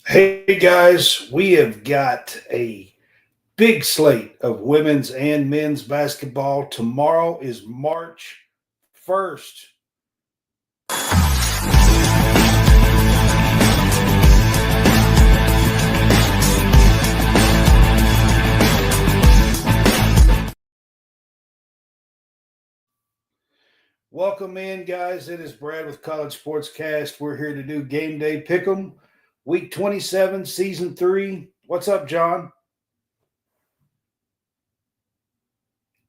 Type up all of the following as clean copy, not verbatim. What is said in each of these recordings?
Hey guys, we have got a big slate of women's and men's basketball. Tomorrow is March 1st. Welcome in, guys. It is Brad with College SportsCast. We're here to do Game Day Pick'em, Week 27, Season 3. What's up, John?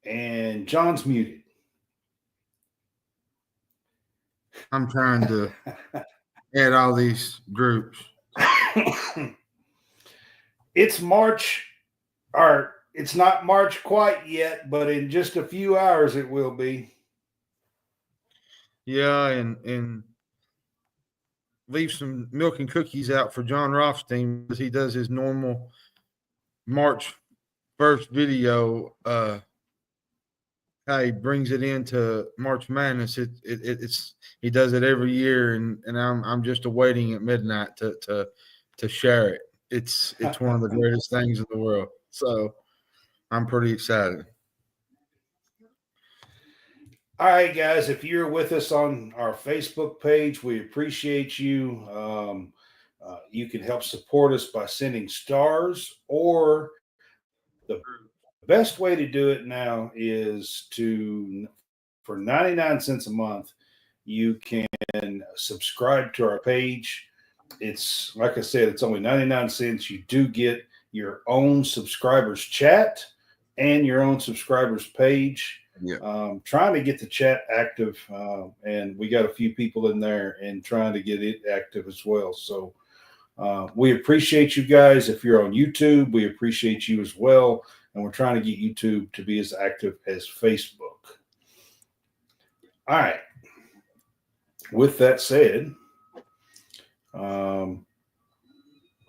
And John's muted. I'm trying to add all these groups. It's March, or it's not March quite yet, but in just a few hours it will be. Yeah, and leave some milk and cookies out for John Rothstein as he does his normal March 1st video. How he brings it into March Madness. It's he does it every year, and I'm just awaiting at midnight to share it. It's one of the greatest things in the world. So I'm pretty excited. All right, guys, if you're with us on our Facebook page, we appreciate you. You can help support us by sending stars, or the best way to do it now is for 99 cents a month, you can subscribe to our page. It's like I said, it's only 99 cents. You do get your own subscribers chat and your own subscribers page. Yeah. Trying to get the chat active, and we got a few people in there and trying to get it active as well. So we appreciate you guys. If you're on YouTube, we appreciate you as well. And we're trying to get YouTube to be as active as Facebook. All right. With that said,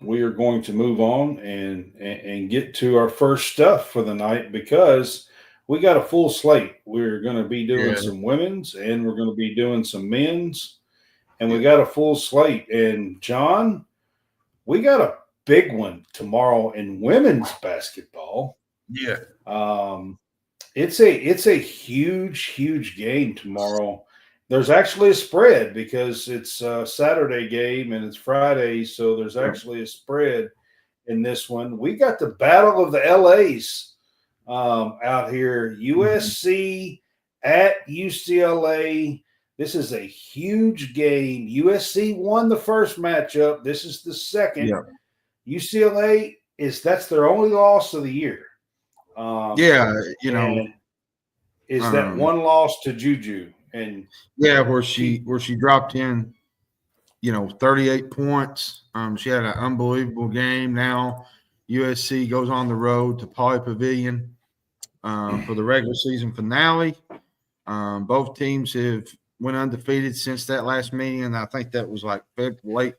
we are going to move on and get to our first stuff for the night because we got a full slate. We're going to be doing some women's and we're going to be doing some men's, and we got a full slate. And John, we got a big one tomorrow in women's basketball. Yeah. It's a huge game tomorrow. There's actually a spread because it's a Saturday game and it's Friday, so there's actually a spread in this one. We got the Battle of the LAs out here. USC at UCLA. This is a huge game. USC won the first matchup. This is the second. Yeah. UCLA that's their only loss of the year. Is that one loss to Juju. And where she dropped in, 38 points. She had an unbelievable game. Now USC goes on the road to Poly Pavilion for the regular season finale. Both teams have went undefeated since that last meeting, and I think that was like early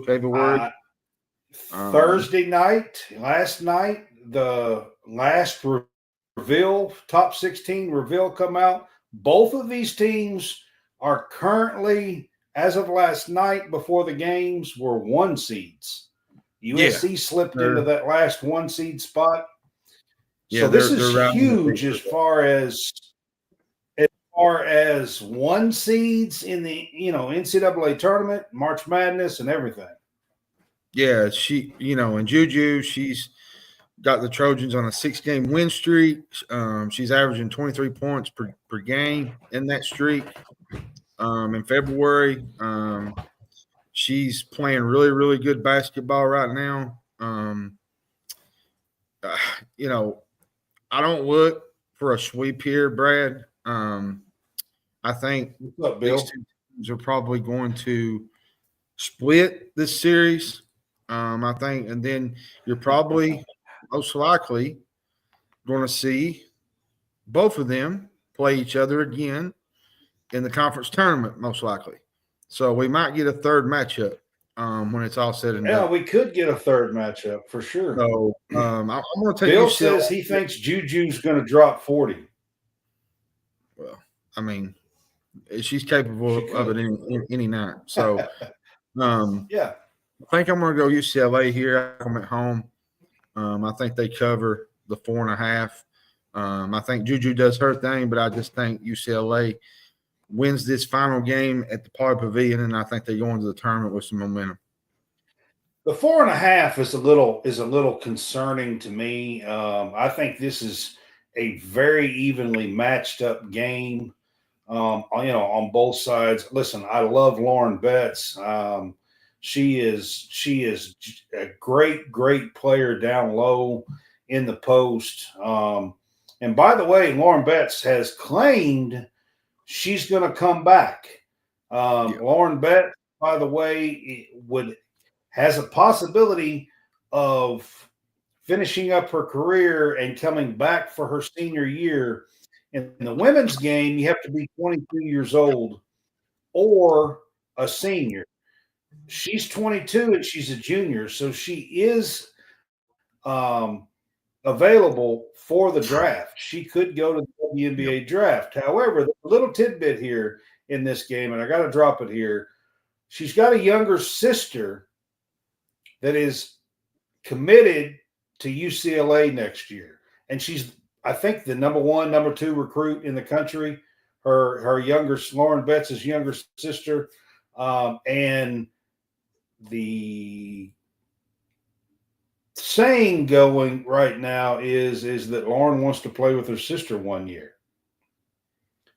February. Thursday night, last night, the last reveal, top 16 reveal come out. Both of these teams are currently, as of last night before the games, were 1 seeds. USC slipped into that last 1 seed spot. So this is huge as far as 1 seeds in the NCAA tournament, March Madness, and everything. Yeah, and Juju, she's got the Trojans on a 6-game win streak. She's averaging 23 points per game in that streak. In February, she's playing really, really good basketball right now. I don't look for a sweep here, Brad. I think these two teams are probably going to split this series. I think, and then you're probably most likely going to see both of them play each other again in the conference tournament, most likely. So we might get a third matchup when it's all said and done. Yeah, we could get a third matchup for sure. So I'm going to take Bill says he thinks Juju's going to drop 40. Well, I mean, she's capable of it any night. So, yeah. I think I'm going to go UCLA here. I'm at home. I think they cover the 4.5. I think Juju does her thing, but I just think UCLA wins this final game at the Poly Pavilion, and I think they go into the tournament with some momentum. The 4.5 is a little concerning to me. I think this is a very evenly matched up game. On both sides. Listen, I love Lauren Betts. She is a great player down low in the post. And by the way, Lauren Betts has claimed she's going to come back. Lauren Betts, by the way, has a possibility of finishing up her career and coming back for her senior year. In the women's game, you have to be 22 years old or a senior. She's 22 and she's a junior, so she is available for the draft. She could go to the WNBA draft. However, there's a little tidbit here in this game, and I got to drop it here. She's got a younger sister that is committed to UCLA next year, and she's, I think, the number 1, number 2 recruit in the country. Her younger, Lauren Betts' younger sister, and the saying going right now is that Lauren wants to play with her sister 1 year,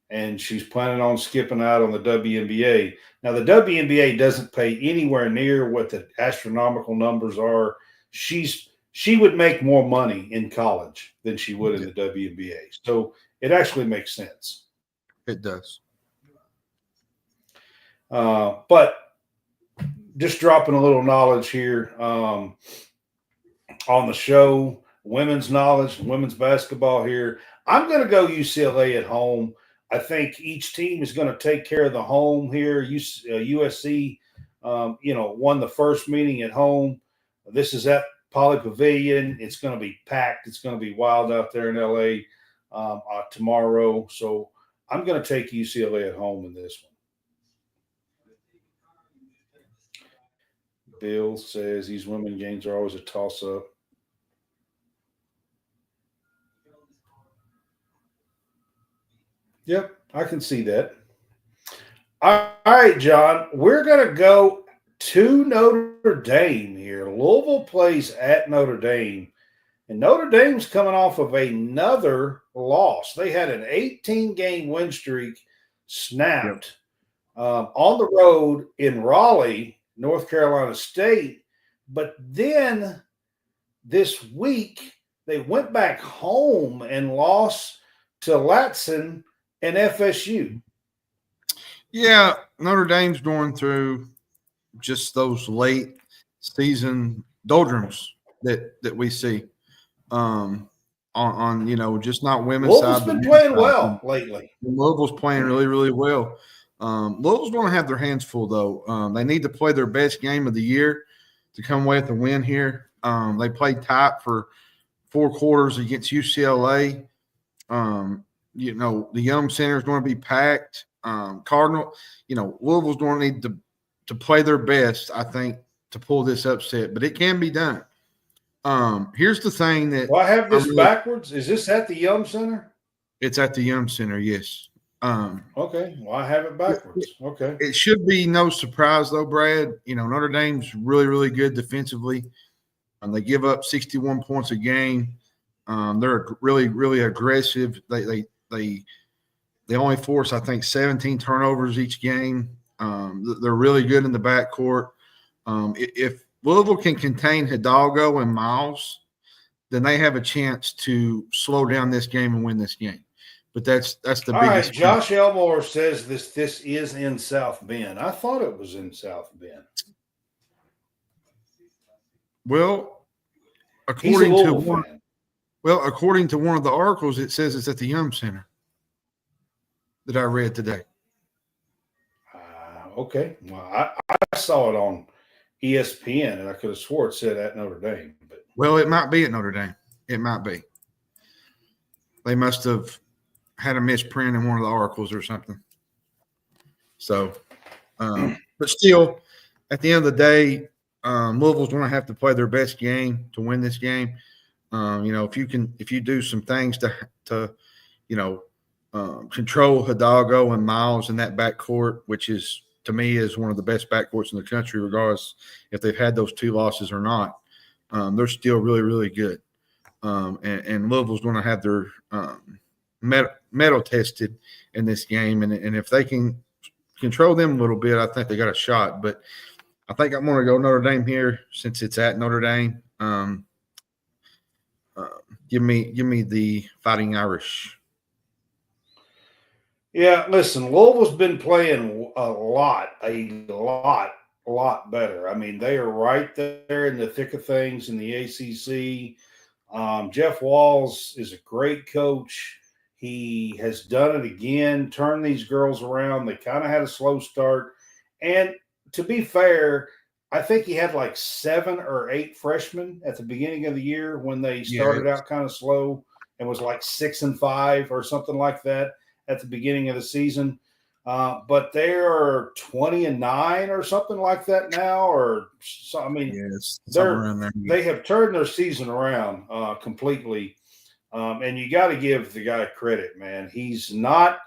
and she's planning on skipping out on the WNBA. Now, the WNBA doesn't pay anywhere near what the astronomical numbers are. She would make more money in college than she would in the WNBA. So it actually makes sense. It does. But just dropping a little knowledge here on the show, women's knowledge, women's basketball here. I'm going to go UCLA at home. I think each team is going to take care of the home here. USC, won the first meeting at home. This is at Poly Pavilion. It's going to be packed. It's going to be wild out there in LA tomorrow. So I'm going to take UCLA at home in this one. Bill says these women games are always a toss-up. Yep, I can see that. All right, John, we're going to go to Notre Dame here. Louisville plays at Notre Dame, and Notre Dame's coming off of another loss. They had an 18-game win streak snapped on the road in Raleigh, North Carolina State, but then this week they went back home and lost to Latson and FSU. Yeah, Notre Dame's going through just those late season doldrums that we see on just not women's Louisville's side. Been playing well lately. Louisville's playing really, really well. Louisville's going to have their hands full, though. They need to play their best game of the year to come away with a win here. They played tight for 4 quarters against UCLA. The Yum Center is going to be packed. Louisville's going to need to play their best, I think, to pull this upset, but it can be done. Here's the thing that I have this backwards. Is this at the Yum Center? It's at the Yum Center, yes. Okay. Well, I have it backwards. Okay. It should be no surprise, though, Brad. Notre Dame's really, really good defensively. They give up 61 points a game. They're really, really aggressive. They only force, I think, 17 turnovers each game. They're really good in the backcourt. If Louisville can contain Hidalgo and Miles, then they have a chance to slow down this game and win this game. But that's the biggest. All right, Josh Elmore says this is in South Bend. I thought it was in South Bend. Well, according to one of the articles, it says it's at the Yum Center that I read today. Okay. Well, I saw it on ESPN, and I could have swore it said at Notre Dame. Well, it might be at Notre Dame. It might be. They must have had a misprint in one of the articles or something. So, but still, at the end of the day, Louisville's going to have to play their best game to win this game. If you do some things to control Hidalgo and Miles in that backcourt, which is to me is one of the best backcourts in the country, regardless if they've had those 2 losses or not. They're still really, really good. And Louisville's going to have their metal tested in this game, and if they can control them a little bit, I think they got a shot. But I think I'm going to go Notre Dame here since it's at Notre Dame. Give me the Fighting Irish. Yeah, listen, Louisville's been playing a lot better. I mean, they are right there in the thick of things in the ACC. Jeff Walls is a great coach. He has done it again, turned these girls around. They kind of had a slow start. And to be fair, I think he had like 7 or 8 freshmen at the beginning of the year when they started out kind of slow and was like 6-5 or something like that at the beginning of the season. But they are 20-9 or something like that now. Or so, I mean, they have turned their season around completely. And you got to give the guy credit, man. He's not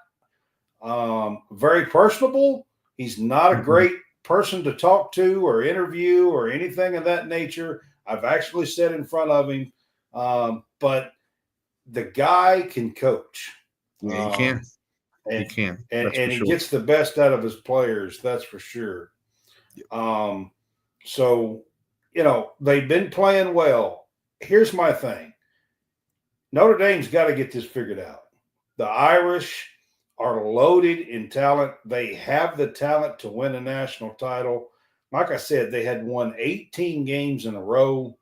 very personable. He's not a great person to talk to or interview or anything of that nature. I've actually sat in front of him, but the guy can coach. Yeah, he can. He can. And he gets the best out of his players, that's for sure. Yep. So, they've been playing well. Here's my thing. Notre Dame's got to get this figured out. The Irish are loaded in talent. They have the talent to win a national title. Like I said, they had won 18 games in a row.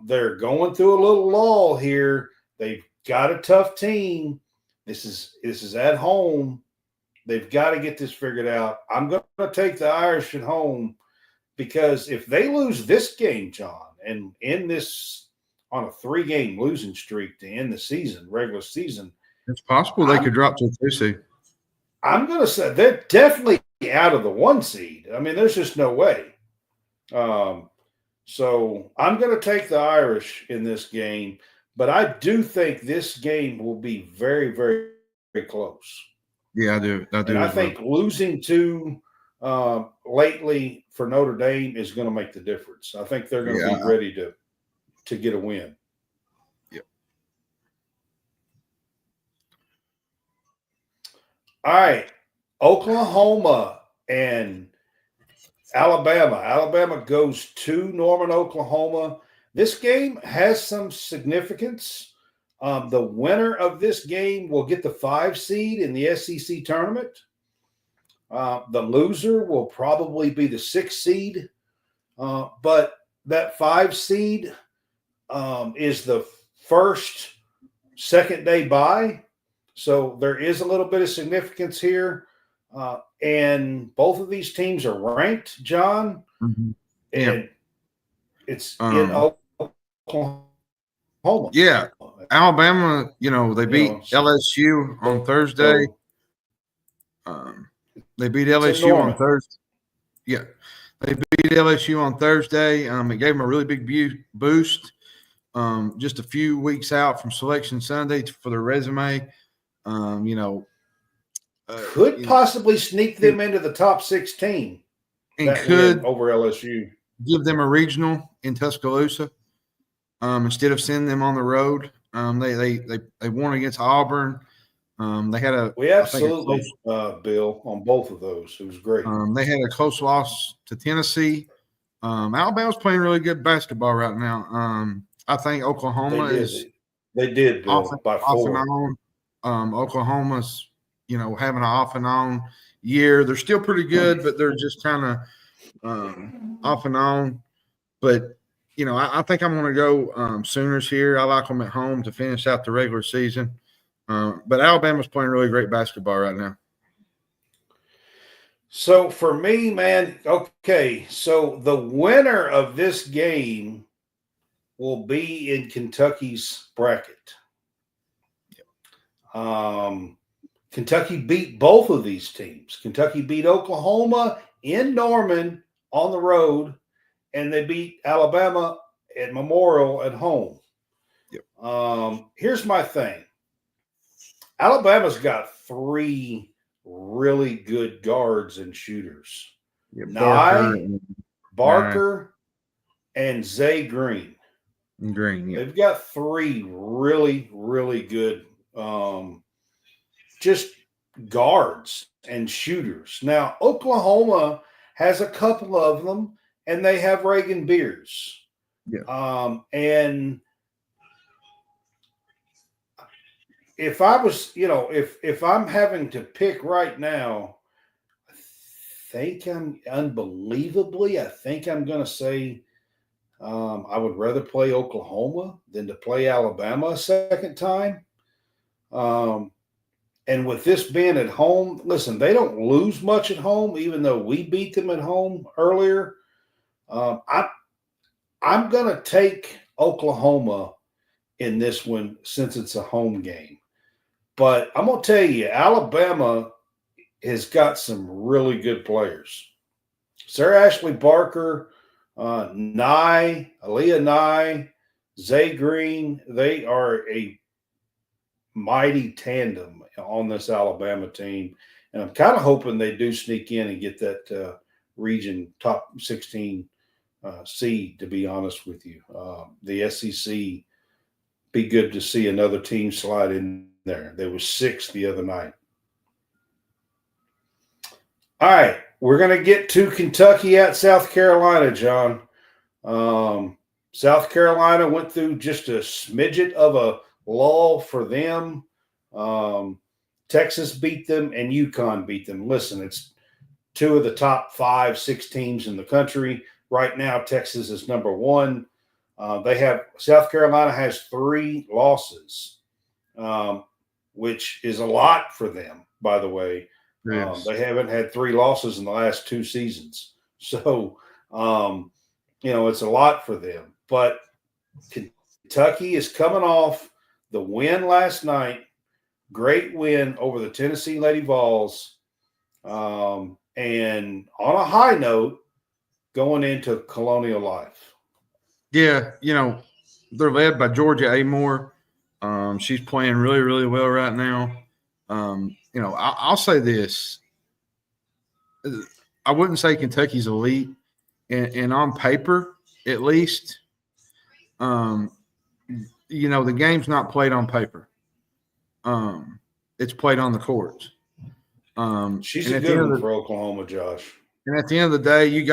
They're going through a little lull here. They've got a tough team. This is at home. They've got to get this figured out. I'm going to take the Irish at home because if they lose this game, John, and end this on a 3-game losing streak to end the season, regular season, it's possible they could drop to a 2 seed. I'm going to say they're definitely out of the 1 seed. I mean, there's just no way. So I'm going to take the Irish in this game, but I do think this game will be very, very, very close. Yeah, I do. And I think losing 2 lately for Notre Dame is going to make the difference. I think they're going to be ready to get a win. All right, Oklahoma and Alabama. Alabama goes to Norman, Oklahoma. This game has some significance. The winner of this game will get the 5 seed in the SEC tournament. The loser will probably be the 6 seed. But that 5 seed is the first second-day bye. So there is a little bit of significance here. And both of these teams are ranked, John. Mm-hmm. And it's in Oklahoma. Yeah. Alabama, they beat LSU on Thursday. They beat LSU on Thursday. Yeah. They beat LSU on Thursday. It gave them a really big boost. Just a few weeks out from Selection Sunday for their resume. Could possibly sneak them into the top 16 and could over LSU. Give them a regional in Tuscaloosa instead of sending them on the road. They won against Auburn. They had Bill, on both of those. It was great. They had a close loss to Tennessee. Alabama's playing really good basketball right now. I think Oklahoma They did, Bill, by 4. Oklahoma's, having an off and on year. They're still pretty good, but they're just kind of off and on. But, I think I'm going to go Sooners here. I like them at home to finish out the regular season. But Alabama's playing really great basketball right now. So for me, man, okay, so the winner of this game will be in Kentucky's bracket. Kentucky beat both of these teams. Kentucky beat Oklahoma in Norman on the road, and they beat Alabama at Memorial at home. Yep. Here's my thing. Alabama's got 3 really good guards and shooters. Yeah, Barker, and Zay Green. Green. Yeah. They've got 3 really, really good just guards and shooters. Now, Oklahoma has a couple of them, and they have Reagan Beers. Yeah. And if I was, if I'm having to pick right now, I think I'm going to say I would rather play Oklahoma than to play Alabama a second time. And with this being at home, listen, they don't lose much at home, even though we beat them at home earlier. I'm going to take Oklahoma in this one since it's a home game. But I'm going to tell you, Alabama has got some really good players. Sarah Ashley Barker, Aaliyah Nye, Zay Green, they are a mighty tandem on this Alabama team. And I'm kind of hoping they do sneak in and get that region top 16 seed, to be honest with you. The SEC, be good to see another team slide in there. There was 6 the other night. All right, we're going to get to Kentucky at South Carolina, John. South Carolina went through just a smidget of a lull for them. Texas beat them and UConn beat them. Listen, it's 2 of the top 5, 6 teams in the country. Right now, Texas is number 1. South Carolina has 3 losses, which is a lot for them, by the way. Yes. They haven't had 3 losses in the last 2 seasons. So, it's a lot for them. But Kentucky is coming off the win last night. Great win over the Tennessee Lady Vols. And on a high note, going into Colonial Life. Yeah, they're led by Georgia Amore. She's playing really, really well right now. I'll say this. I wouldn't say Kentucky's elite, and on paper, at least, the game's not played on paper. It's played on the courts. She's a good one for Oklahoma, Josh. And at the end of the day, you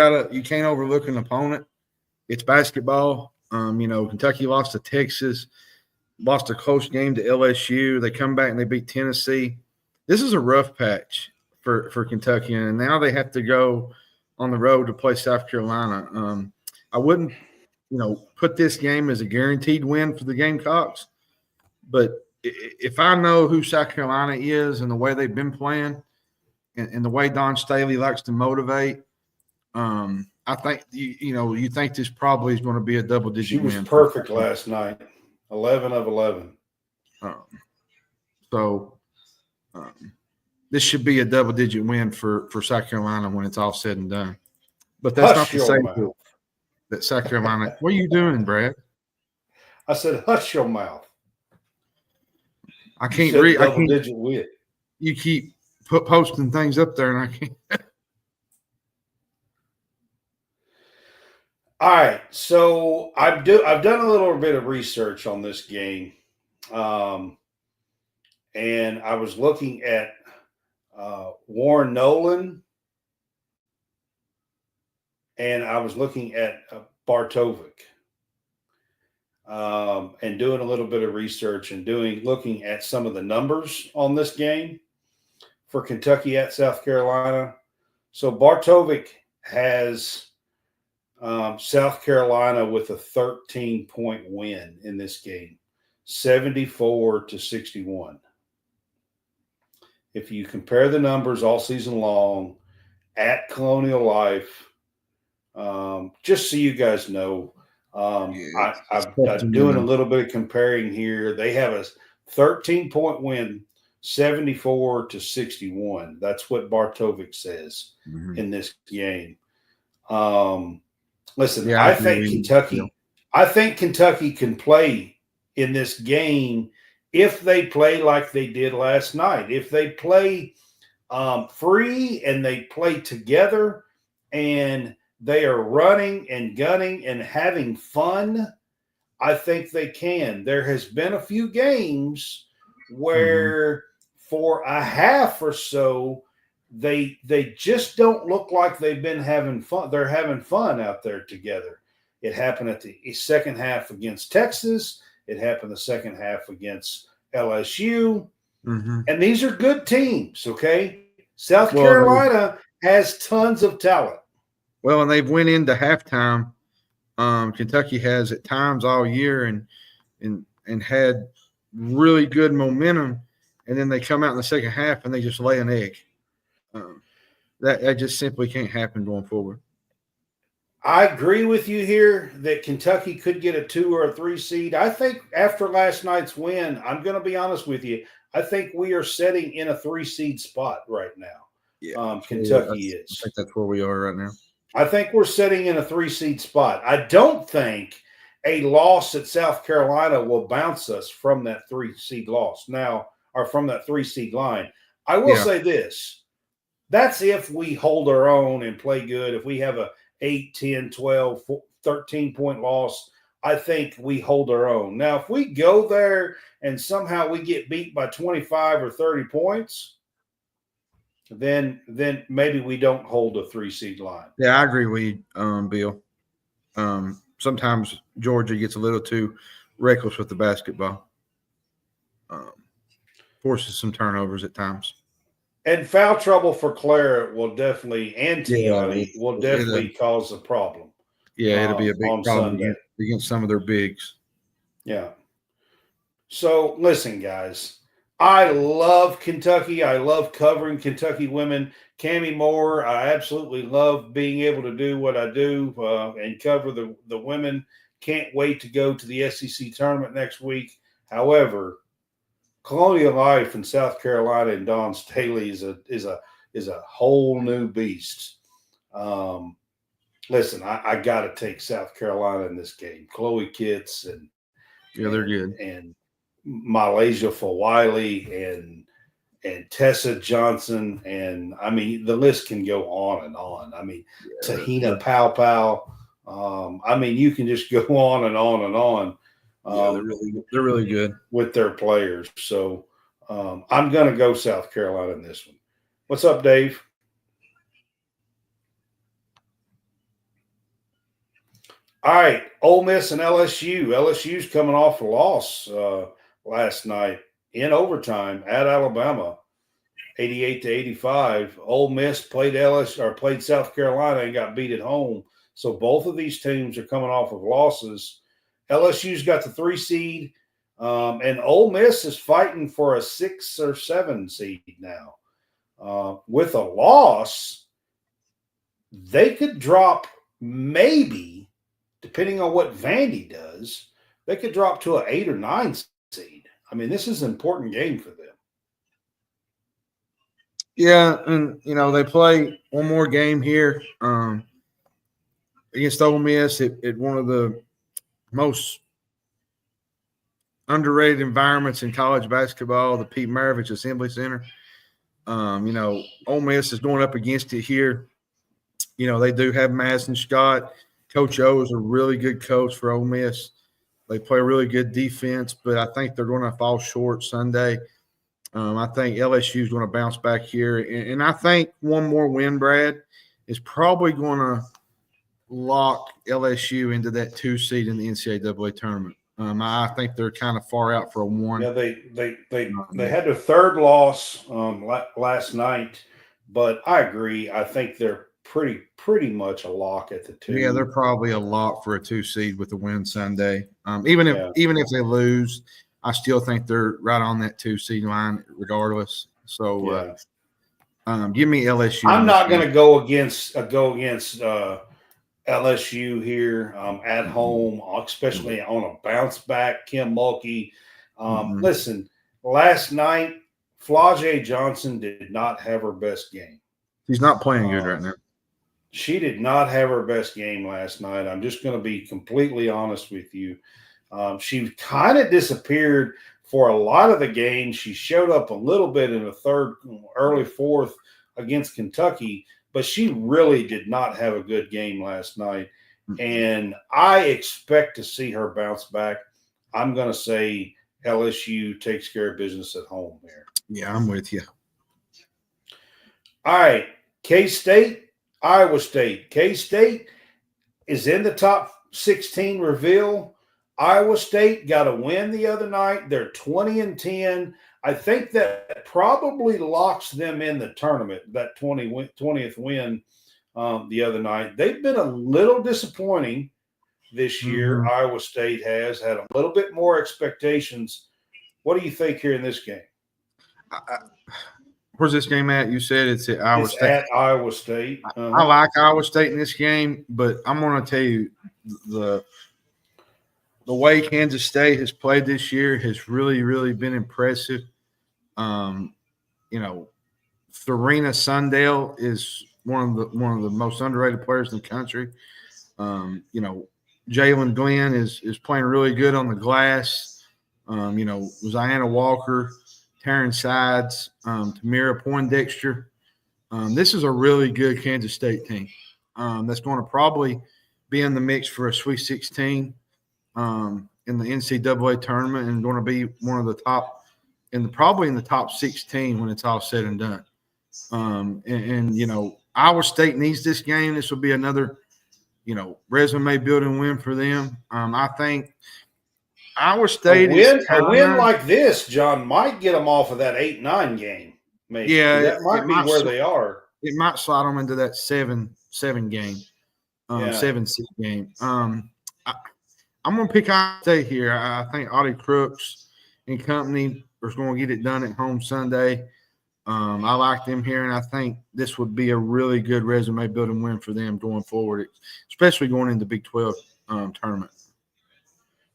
can't overlook an opponent. It's basketball. Kentucky lost to Texas, lost a close game to LSU. They come back and they beat Tennessee. This is a rough patch for Kentucky, and now they have to go on the road to play South Carolina. I wouldn't, put this game as a guaranteed win for the Gamecocks, but if I know who South Carolina is and the way they've been playing and the way Don Staley likes to motivate, I think, you think this probably is going to be a double-digit win. She was perfect last night, 11 of 11. This should be a double-digit win for South Carolina when it's all said and done. But that's not to say that South Carolina – what are you doing, Brad? I said, hush your mouth. I can't read. Double-digit win. You keep posting things up there, and I can't. All right, so I've done a little bit of research on this game, and I was looking at Warren Nolan, and I was looking at Bartovic, and doing a little bit of research and looking at some of the numbers on this game for Kentucky at South Carolina. So Bartovic has South Carolina with a 13-point win in this game, 74-61. If you compare the numbers all season long at Colonial Life, just so you guys know, I'm doing a little bit of comparing here. They have a 13-point win, 74-61. That's what Bartovic says in this game. Listen, Yeah, I think Kentucky can play in this game if they play like they did last night. If they play free and they play together and they are running and gunning and having fun, I think they can. There has been a few games where for a half or so they just don't look like they've been having fun. They're having fun out there together. It happened at the second half against Texas. It happened the second half against LSU. And these are good teams, okay? South Carolina has tons of talent. Well, and they've went into halftime. Kentucky has at times all year and had really good momentum, and then they come out in the second half and they just lay an egg. That just simply can't happen going forward. I agree with you here that Kentucky could get a 2 or a 3 seed. I think after last night's win, I'm going to be honest with you, I think we are setting in a 3 seed spot right now. Yeah, Kentucky is. I think that's where we are right now. I think we're setting in a 3 seed spot. I don't think a loss at South Carolina will bounce us from that 3 seed loss now, or from that 3 seed line. I will say this. That's if we hold our own and play good. If we have a 8, 10, 12, 13-point loss, I think we hold our own. Now, if we go there and somehow we get beat by 25 or 30 points, then maybe we don't hold a 3 seed line. Yeah, I agree with you, Bill. Sometimes Georgia gets a little too reckless with the basketball. Forces some turnovers at times. And foul trouble for Claire will definitely, and Tiani will definitely cause a problem. Yeah, it'll be a big problem Sunday against some of their bigs. Yeah. So listen, guys. I love Kentucky. I love covering Kentucky women. Cammie Moore, I absolutely love being able to do what I do and cover the women. Can't wait to go to the SEC tournament next week. However, Colonial Life in South Carolina and Dawn Staley is a whole new beast. Listen, I got to take South Carolina in this game. Chloe Kitts and they're good, and Malaysia Fawiley and Tessa Johnson, and I mean the list can go on and on. I mean Tahina Powell. I mean you can just go on and on and on. They're really good with their players. So I'm going to go South Carolina in this one. What's up, Dave? All right, Ole Miss and LSU. LSU's coming off a loss last night in overtime at Alabama, 88-85. Ole Miss played played South Carolina and got beat at home. So both of these teams are coming off of losses. LSU's got the 3 seed, and Ole Miss is fighting for a 6 or 7 seed now. With a loss, they could drop maybe, depending on what Vandy does, they could drop to an 8 or 9 seed. I mean, this is an important game for them. Yeah, and, they play one more game here against Ole Miss at one of the most underrated environments in college basketball, the Pete Maravich Assembly Center. Ole Miss is going up against it here. They do have Madison Scott. Coach O is a really good coach for Ole Miss. They play really good defense, but I think they're going to fall short Sunday. I think LSU is going to bounce back here. And I think one more win, Brad, is probably going to lock LSU into that 2 seed in the NCAA tournament. I think they're kind of far out for a 1. Yeah, they had their 3rd loss last night, but I agree. I think they're pretty much a lock at the 2. Yeah, they're probably a lock for a 2 seed with the win Sunday. Even if they lose, I still think they're right on that 2 seed line regardless. So give me LSU. I'm not going to go against LSU here at home, especially on a bounce back. Kim Mulkey. Listen, last night, Flau'jae Johnson did not have her best game. She's not playing good right now. She did not have her best game last night. I'm just going to be completely honest with you. She kind of disappeared for a lot of the game. She showed up a little bit in the third, early fourth against Kentucky, but she really did not have a good game last night. And I expect to see her bounce back. I'm going to say LSU takes care of business at home there. Yeah, I'm with you. All right, K-State, Iowa State. K-State is in the top 16 reveal. Iowa State got a win the other night. They're 20-10. I think that probably locks them in the tournament, that 20th win the other night. They've been a little disappointing this year. Iowa State has had a little bit more expectations. What do you think here in this game? Where's this game at? You said it's at Iowa State. At Iowa State. I like Iowa State in this game, but I'm going to tell you the way Kansas State has played this year has really, really been impressive. Tharina Sundale is one of the most underrated players in the country. Jalen Glenn is playing really good on the glass. Ziana Walker, Taryn Sides, Tamira Poindexter. This is a really good Kansas State team that's going to probably be in the mix for a Sweet 16 in the NCAA tournament and going to be one of the top probably in the top 16 when it's all said and done. Iowa State needs this game. This will be another, resume building win for them. I think Iowa State a win like this, John, might get them off of that 8-9 game. Maybe. Yeah, that might be where they are. It might slide them into that 7 game, 7-6 game. I'm going to pick Iowa State here. I think Audie Crooks and company are going to get it done at home Sunday. I like them here, and I think this would be a really good resume building win for them going forward, especially going into the Big 12 tournament.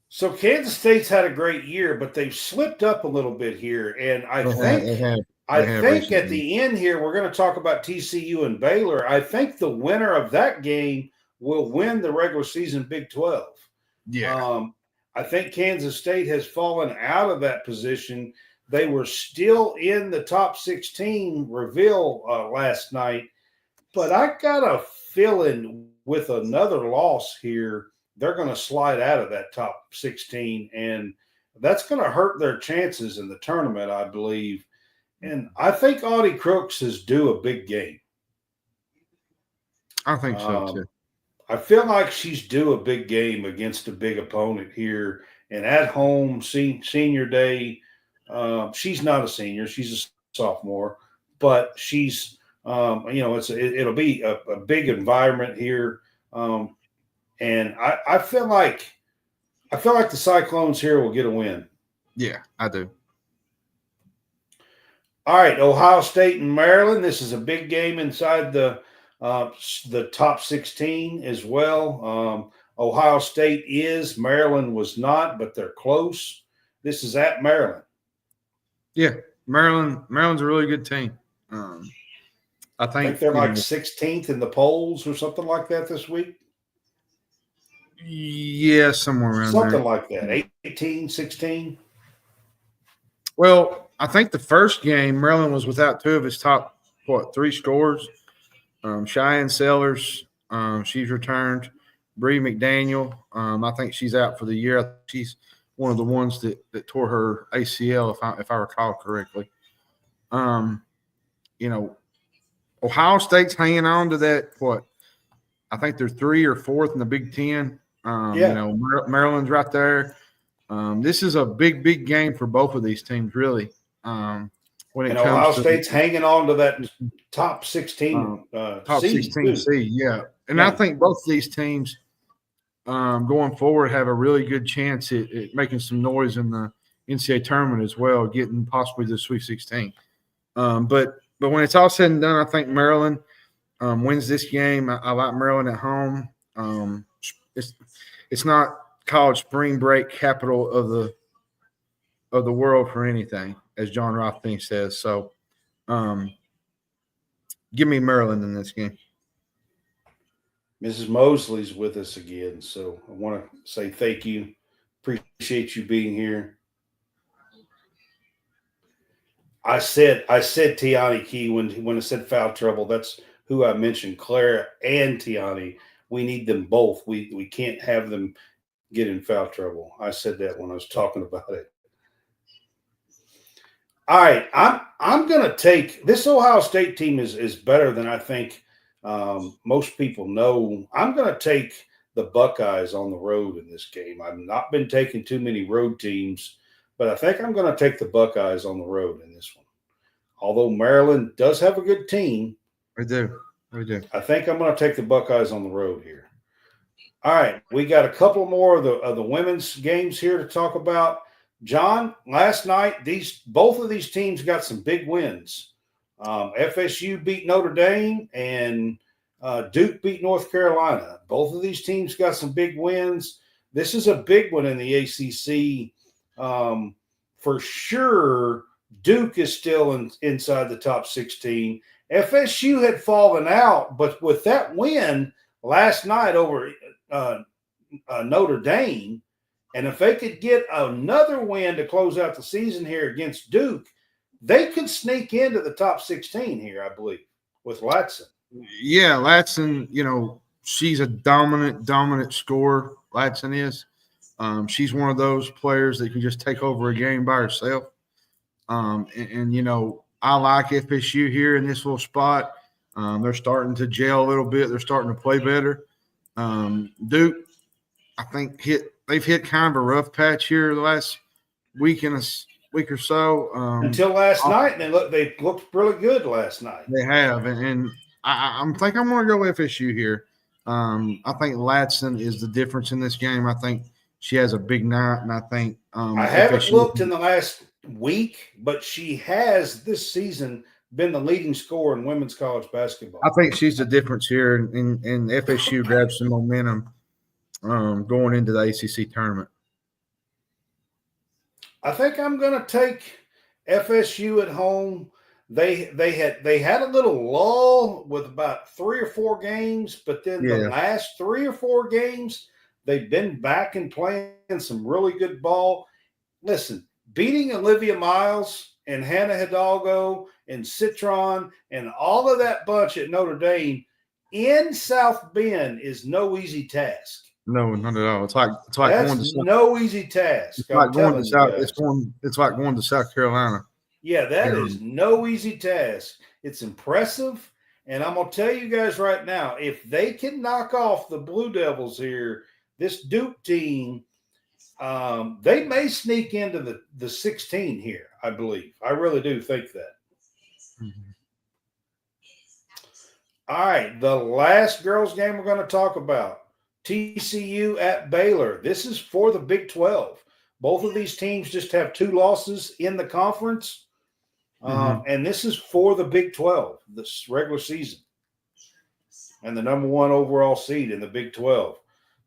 So Kansas State's had a great year, but they've slipped up a little bit here, and I think at the end here we're going to talk about TCU and Baylor. I think the winner of that game will win the regular season Big 12. Yeah. I think Kansas State has fallen out of that position. They were still in the top 16 reveal last night, but I got a feeling with another loss here, they're going to slide out of that top 16, and that's going to hurt their chances in the tournament, I believe. And I think Audie Crooks is due a big game. I think so, too. I feel like she's due a big game against a big opponent here. And at home, senior day, she's not a senior. She's a sophomore. But she's, it'll be a big environment here. And I feel like the Cyclones here will get a win. Yeah, I do. All right, Ohio State and Maryland. This is a big game inside the top 16 as well. Ohio State is, Maryland was not, but they're close. This is at Maryland. Yeah, Maryland's a really good team. I think they're like 16th in the polls or something like that this week. Yeah, somewhere around something there. Like that. 18, 16. Well, I think the first game, Maryland was without 2 of its top, 3 scorers. Cheyenne Sellers, she's returned. Bree McDaniel, I think she's out for the year. I think she's one of the ones that tore her ACL, if I recall correctly. Ohio State's hanging on to that. I think they're 3 or 4th in the Big Ten. Maryland's right there. This is a big game for both of these teams, really. When it comes Ohio State's hanging on to that top 16 top 16 seed, yeah. And I think both of these teams going forward have a really good chance at making some noise in the NCAA tournament as well, getting possibly to the Sweet 16. But when it's all said and done, I think Maryland wins this game. I like Maryland at home. It's not college spring break capital of the world for anything, as John Rothstein says. So give me Maryland in this game. Mrs. Mosley's with us again, so I want to say thank you. Appreciate you being here. I said Tiani Key when I said foul trouble. That's who I mentioned. Clara and Tiani. We need them both. We can't have them get in foul trouble. I said that when I was talking about it. All right, I'm gonna take this Ohio State team is better than I think most people know. I'm gonna take the Buckeyes on the road in this game. I've not been taking too many road teams, but I think I'm gonna take the Buckeyes on the road in this one. Although Maryland does have a good team, We do. We do. I think I'm gonna take the Buckeyes on the road here. All right, we got a couple more of the women's games here to talk about. John, last night both of these teams got some big wins. FSU beat Notre Dame and Duke beat North Carolina. Both of these teams got some big wins. This is a big one in the ACC. For sure, Duke is still inside the top 16. FSU had fallen out, but with that win last night over Notre Dame, and if they could get another win to close out the season here against Duke, they could sneak into the top 16 here, I believe, with Latson. Yeah, Latson, she's a dominant scorer. Latson is. She's one of those players that can just take over a game by herself. I like FSU here in this little spot. They're starting to gel a little bit. They're starting to play better. Duke, I think they've hit kind of a rough patch here the last week or so. Until last night, and they looked really good last night. They have, and I'm going to go FSU here. I think Latson is the difference in this game. I think she has a big night, and I think I haven't looked in the last week, but she has this season been the leading scorer in women's college basketball. I think she's the difference here, and FSU grabs some momentum going into the ACC tournament. I think I'm going to take FSU at home. They had a little lull with about 3 or 4 games, but then the last 3 or 4 games, they've been back and playing some really good ball. Listen, beating Olivia Miles and Hannah Hidalgo and Citron and all of that bunch at Notre Dame in South Bend is no easy task. No, not at all. It's like That's going to no easy task. It's like going to South. It's like going to South Carolina. Yeah, that is no easy task. It's impressive, and I'm gonna tell you guys right now, if they can knock off the Blue Devils here, this Duke team, they may sneak into the 16 here. I believe. I really do think that. Mm-hmm. All right, the last girls' game we're going to talk about. TCU at Baylor. This is for the Big 12. Both of these teams just have 2 losses in the conference, and this is for the Big 12, this regular season, and the number 1 overall seed in the Big 12.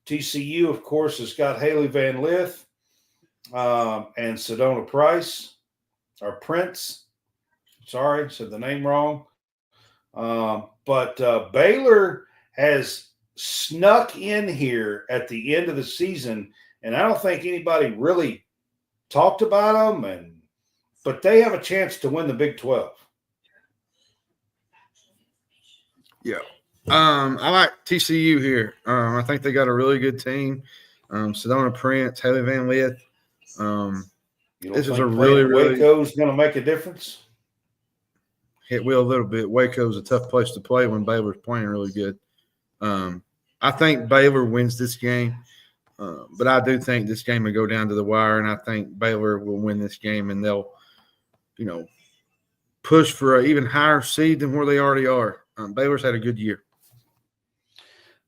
TCU, of course, has got Haley Van Lith and Sedona Price, or Prince. Sorry, said the name wrong. But Baylor has snuck in here at the end of the season, and I don't think anybody really talked about them, but they have a chance to win the Big 12. Yeah. I like TCU here. I think they got a really good team. Sedona Prince, Haley Van Lith. This is a really Waco's going to make a difference? It will a little bit. Waco's a tough place to play when Baylor's playing really good. I think Baylor wins this game, but I do think this game will go down to the wire, and I think Baylor will win this game, and they'll, push for an even higher seed than where they already are. Baylor's had a good year.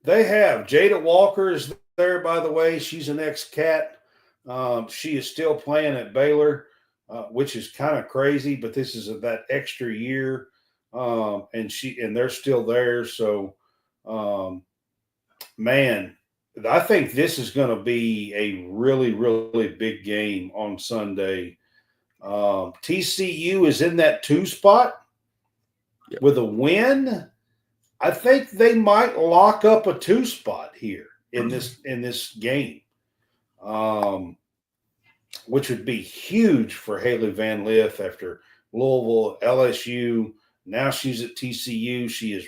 They have. Jada Walker is there, by the way. She's an ex-Cat. She is still playing at Baylor, which is kind of crazy, but this is that extra year, and they're still there. So, man, I think this is going to be a really, really big game on Sunday. TCU is in that 2 spot with a win. I think they might lock up a 2 spot here in this game, which would be huge for Haley Van Lith after Louisville, LSU. Now she's at TCU.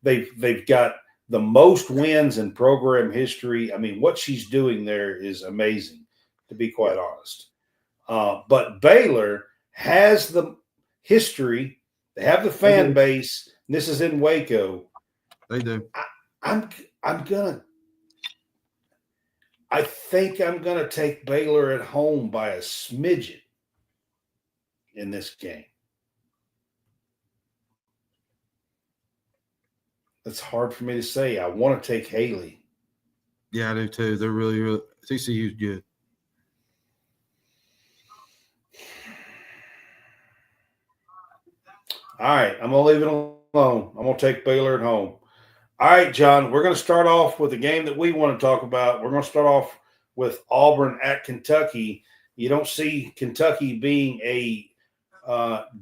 They've got the most wins in program history. I mean, what she's doing there is amazing, to be quite honest. But Baylor has the history. They have the fan base. This is in Waco. They do. I think I'm gonna take Baylor at home by a smidgen in this game. It's hard for me to say. I want to take Haley. Yeah, I do too. They're really, really TCU's good. All right, I'm gonna leave it alone. I'm gonna take Baylor at home. All right, John, we're going to start off with a game that we want to talk about. We're going to start off with Auburn at Kentucky. You don't see Kentucky being a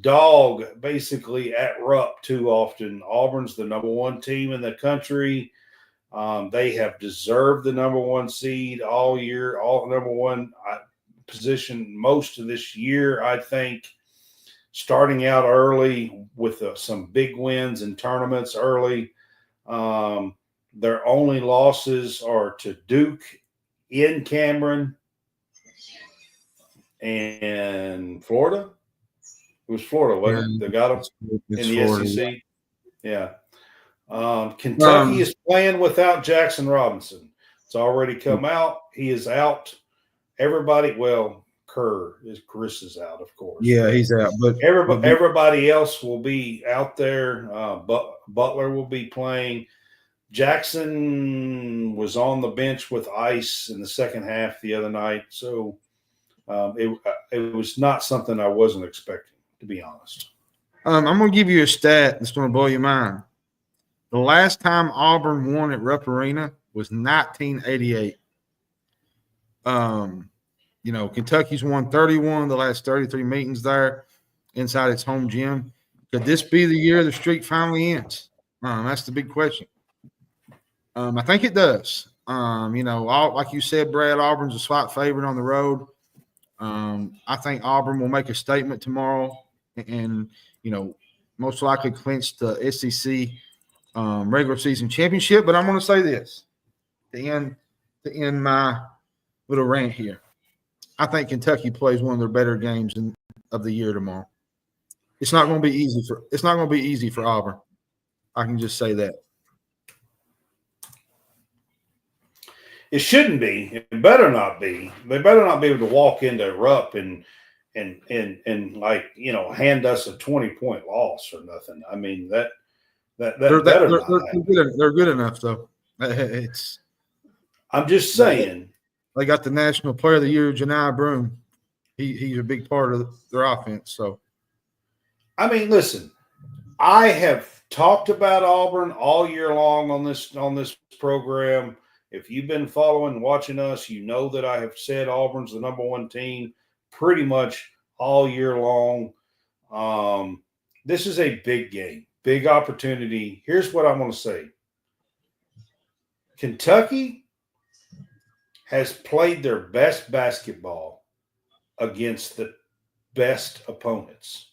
dog basically at Rupp too often. Auburn's the number 1 team in the country. They have deserved the number 1 seed all year, all number 1 position most of this year, I think. Starting out early with some big wins in tournaments early. Their only losses are to Duke in Cameron and Florida. It was Florida, wasn't it? They got them in the Florida, SEC. Yeah. Kentucky is playing without Jackson Robinson. It's already come out. He is out. Everybody, Chris is out, of course. Yeah, he's out. But everybody else will be out there. Butler will be playing. Jackson was on the bench with ice in the second half the other night, so it was not something I wasn't expecting, to be honest. I'm going to give you a stat that's going to blow your mind. The last time Auburn won at Rupp Arena was 1988. Kentucky's won 31 of the last 33 meetings there inside its home gym. Could this be the year the streak finally ends? That's the big question. I think it does. Like you said, Brad, Auburn's a slight favorite on the road. I think Auburn will make a statement tomorrow and most likely clinch the SEC regular season championship. But I'm going to say this to end my little rant here. I think Kentucky plays one of their better games of the year tomorrow. It's not going to be easy for Auburn. I can just say that. It shouldn't be. It better not be. They better not be able to walk into Rupp and hand us a 20-point loss or nothing. I mean that they're good enough though. I'm just saying. They got the National Player of the Year, Janai Broome. He's a big part of their offense. So, I mean, listen, I have talked about Auburn all year long on this program. If you've been watching us, you know that I have said Auburn's the number 1 team pretty much all year long. This is a big game, big opportunity. Here's what I'm going to say. Kentucky has played their best basketball against the best opponents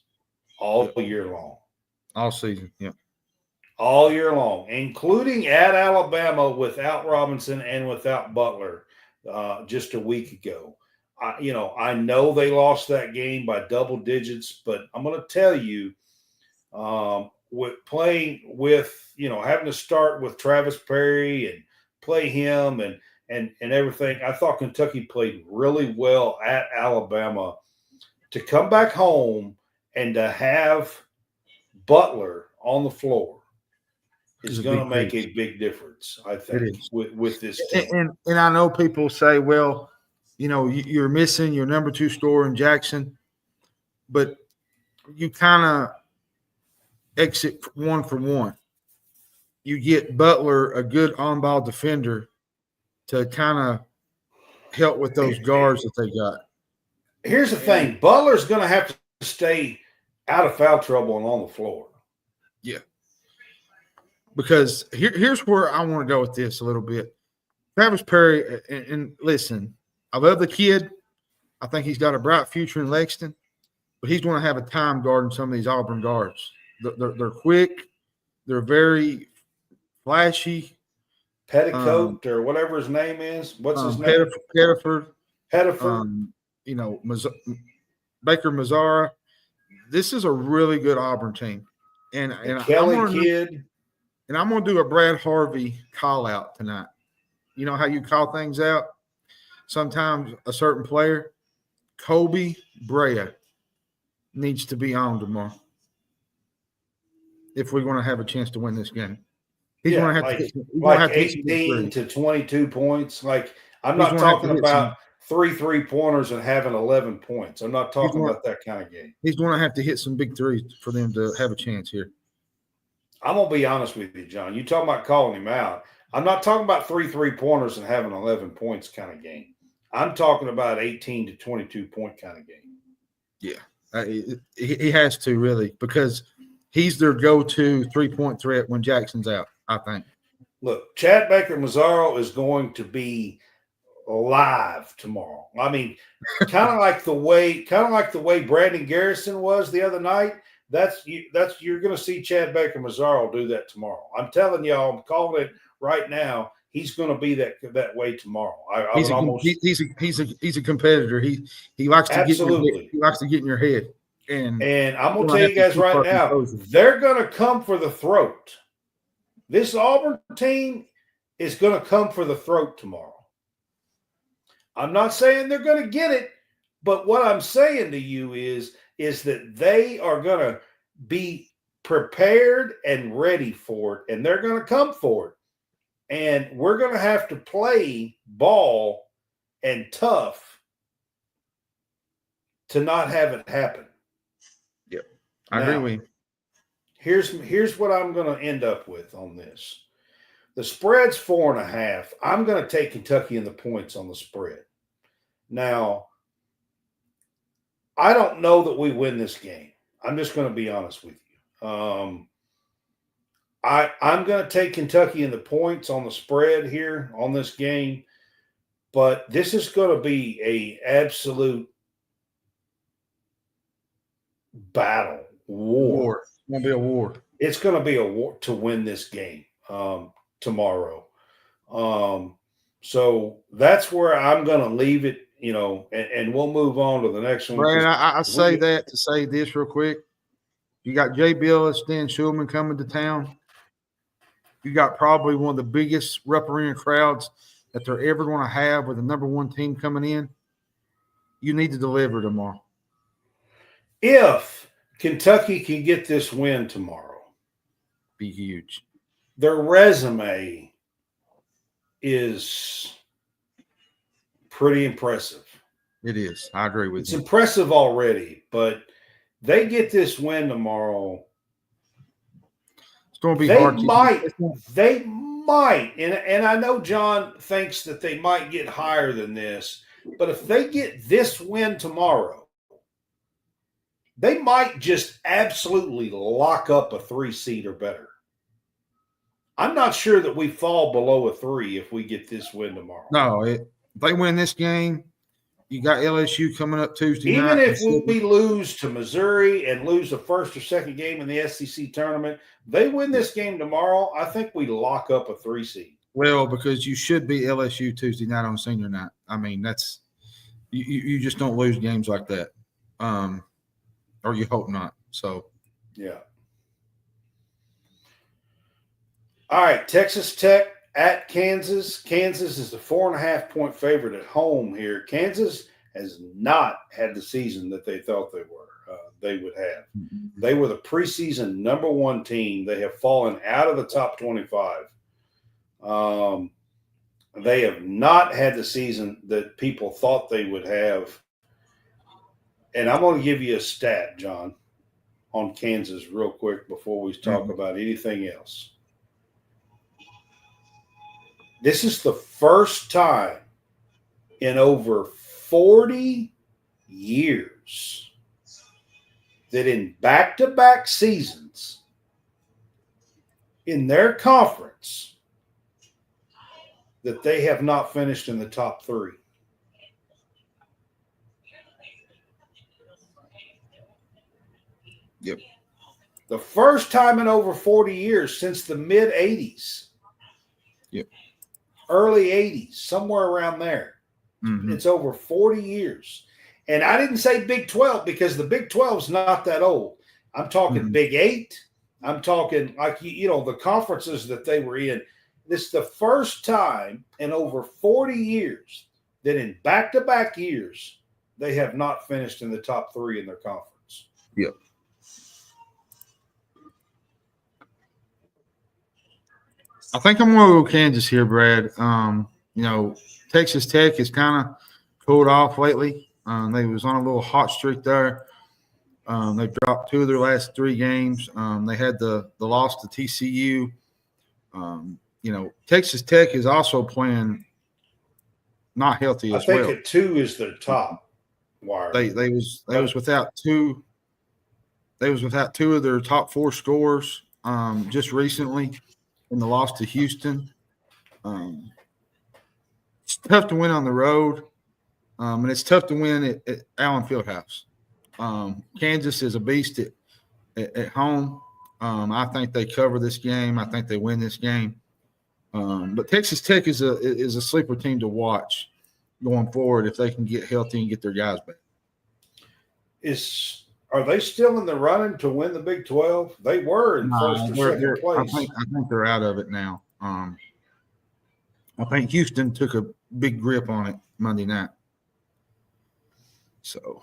all year long. All season, yeah. All year long, including at Alabama without Robinson and without Butler just a week ago. I know they lost that game by double digits, but I'm going to tell you, with playing with, having to start with Travis Perry and play him and everything, I thought Kentucky played really well at Alabama. To come back home and to have Butler on the floor is going to make a big difference, I think, with this team. And I know people say, well, you're missing your number 2 scorer in Jackson, but you kind of exit 1 for 1. You get Butler, a good on-ball defender, to kind of help with those guards that they got. Here's the thing. Butler's going to have to stay out of foul trouble and on the floor. Yeah. because here's where I want to go with this a little bit. Travis Perry, and listen, I love the kid. I think he's got a bright future in Lexington, but he's going to have a time guarding some of these Auburn guards. They're quick. They're very flashy. Petticoat or whatever his name is. What's his name? Pettiford. Pettiford. Baker Mazzara. This is a really good Auburn team. And Kelly kid. And I'm going to do a Brad Harvey call out tonight. You know how you call things out? Sometimes a certain player, Kobe Brea, needs to be on tomorrow if we're going to have a chance to win this game. He's going to have to hit 18 to 22 points. Like, I'm not talking about 3 3-pointers and having 11 points. I'm not talking about that kind of game. He's going to have to hit some big threes for them to have a chance here. I'm going to be honest with you, John. You talking about calling him out. I'm not talking about 3 3-pointers and having 11 points kind of game. I'm talking about 18 to 22 point kind of game. Yeah, he has to really, because he's their go-to 3-point threat when Jackson's out, I think. Look, Chad Baker Mazzaro is going to be live tomorrow. I mean, kind of like the way Brandon Garrison was the other night. You're going to see Chad Baker Mazzaro do that tomorrow. I'm telling y'all, I'm calling it right now. He's going to be that way tomorrow. He's a competitor. He likes to get in your head. And I'm going to tell you guys right now, they're going to come for the throat. This Auburn team is going to come for the throat tomorrow. I'm not saying they're going to get it, but what I'm saying to you is that they are going to be prepared and ready for it, and they're going to come for it. And we're going to have to play ball and tough to not have it happen. Yep. I agree with you. Here's what I'm going to end up with on this. The spread's 4.5. I'm going to take Kentucky in the points on the spread. Now, I don't know that we win this game. I'm just going to be honest with you. I'm going to take Kentucky in the points on the spread here on this game, but this is going to be an absolute battle, war. It's going to be a war. It's going to be a war to win this game tomorrow. So that's where I'm going to leave it, and we'll move on to the next one. Brad, I say that to say this real quick. You got Jay Billis, Dan Schulman coming to town. You got probably one of the biggest refereeing crowds that they're ever going to have with the number one team coming in. You need to deliver tomorrow. If Kentucky can get this win tomorrow, be huge. Their resume is pretty impressive. It is. I agree with you. It's impressive already, but they get this win tomorrow. It's going to be hard. They might, and I know John thinks that they might get higher than this, but if they get this win tomorrow, they might just absolutely lock up a 3 seed or better. I'm not sure that we fall below a 3 if we get this win tomorrow. No, if they win this game, you got LSU coming up Tuesday night. Even if we lose to Missouri and lose the first or second game in the SEC tournament, they win this game tomorrow, I think we lock up a 3 seed. Well, because you should be LSU Tuesday night on senior night. I mean, that's you just don't lose games like that. Or you hope not. So, yeah. All right, Texas Tech at Kansas. Kansas is the 4.5-point favorite at home here. Kansas has not had the season that they thought they would have. They were the preseason number 1 team. They have fallen out of the top 25. They have not had the season that people thought they would have. And I'm going to give you a stat, John, on Kansas real quick before we talk about anything else. This is the first time in over 40 years that in back-to-back seasons, in their conference that they have not finished in the top 3. Yep. The first time in over 40 years since the mid 80s. Yep. Early 80s, somewhere around there. Mm-hmm. It's over 40 years. And I didn't say Big 12 because the Big 12 is not that old. I'm talking Big 8. I'm talking like, the conferences that they were in. This is the first time in over 40 years that in back-to-back years, they have not finished in the top 3 in their conference. Yep. I think I'm going to go Kansas here, Brad. Texas Tech has kind of cooled off lately. They was on a little hot streak there. They've dropped 2 of their last 3 games. They had the loss to TCU. Texas Tech is also playing not healthy as well. I think at 2 is their top wire. They was without 2. They was without 2 of their top 4 scorers just recently in the loss to Houston. It's tough to win on the road, and it's tough to win at Allen Fieldhouse. Kansas is a beast at home. I think they cover this game. I think they win this game. But Texas Tech is a sleeper team to watch going forward if they can get healthy and get their guys back. Are they still in the running to win the Big 12? They were in first or second place. I think they're out of it now. I think Houston took a big grip on it Monday night. So,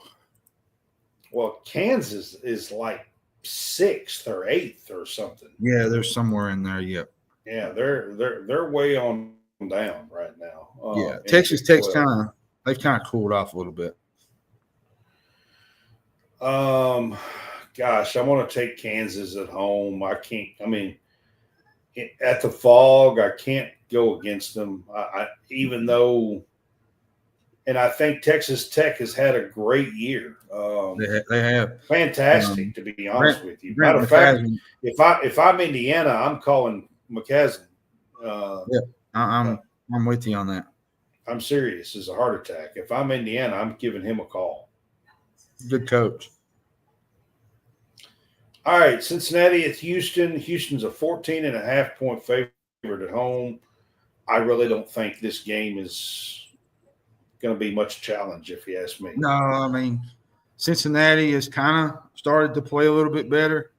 well, Kansas is like 6th or 8th or something. Yeah, they're somewhere in there. Yep. Yeah, they're way on down right now. Texas Tech's they've kind of cooled off a little bit. Gosh, I want to take Kansas at home. I can't. I mean, at the Fog, I can't go against them. Even though, and I think Texas Tech has had a great year. They have fantastic, to be honest with you. Matter of fact, if I'm Indiana, I'm calling McCaslin. I'm with you on that. I'm serious. It's a heart attack. If I'm Indiana, I'm giving him a call. Good coach. All right, Cincinnati at Houston. Houston's a 14.5-point favorite at home. I really don't think this game is going to be much challenge, if you ask me. No, I mean, Cincinnati has kind of started to play a little bit better,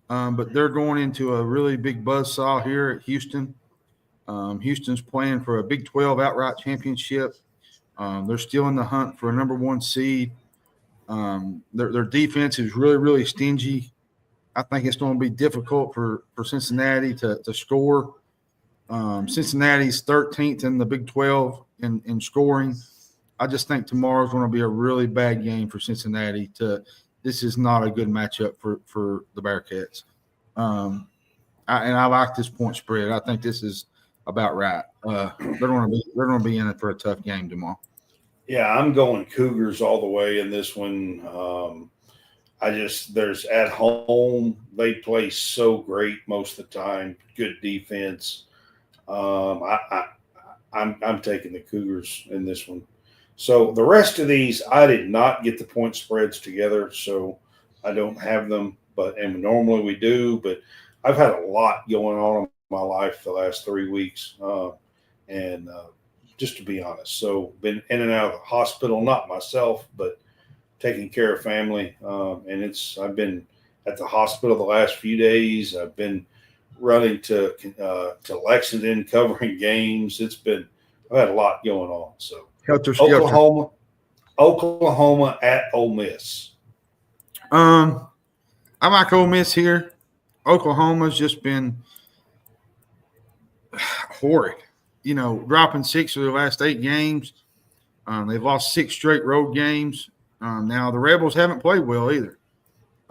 but they're going into a really big buzzsaw here at Houston. Houston's playing for a Big 12 outright championship. They're still in the hunt for a number 1 seed. Their defense is really, really stingy. I think it's going to be difficult for Cincinnati to score. Cincinnati's 13th in the Big 12 in scoring. I just think tomorrow's going to be a really bad game for Cincinnati. This is not a good matchup for the Bearcats. And I like this point spread. I think this is about right. They're going to be in it for a tough game tomorrow. Yeah, I'm going Cougars all the way in this one. There's at home. They play so great most of the time. Good defense. I'm taking the Cougars in this one. So the rest of these, I did not get the point spreads together, so I don't have them. And normally we do, but I've had a lot going on in my life the last 3 weeks, just to be honest. So been in and out of the hospital, not myself, but taking care of family. I've been at the hospital the last few days. I've been running to Lexington covering games. I've had a lot going on. So Oklahoma at Ole Miss. I like Ole Miss here. Oklahoma's just been horrid. Dropping 6 of their last 8 games. They've lost 6 straight road games. Now the Rebels haven't played well either.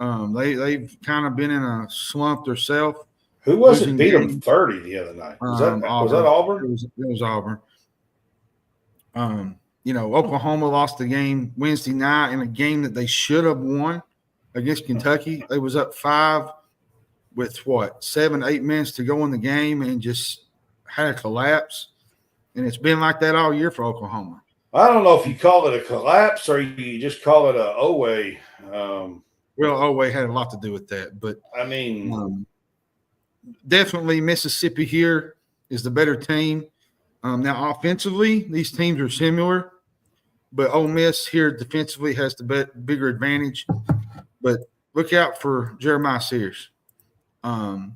They've kind of been in a slump themselves. Who was it beat them 30 the other night? Was that Auburn? It was Auburn. Oklahoma lost the game Wednesday night in a game that they should have won against Kentucky. They was up 5 with 7-8 minutes to go in the game and just had a collapse. And it's been like that all year for Oklahoma. I don't know if you call it a collapse or you just call it a Oweh. Well, Oweh had a lot to do with that, but I mean, definitely Mississippi here is the better team. Now, offensively, these teams are similar, but Ole Miss here defensively has the bigger advantage. But look out for Jeremiah Sears. Brad,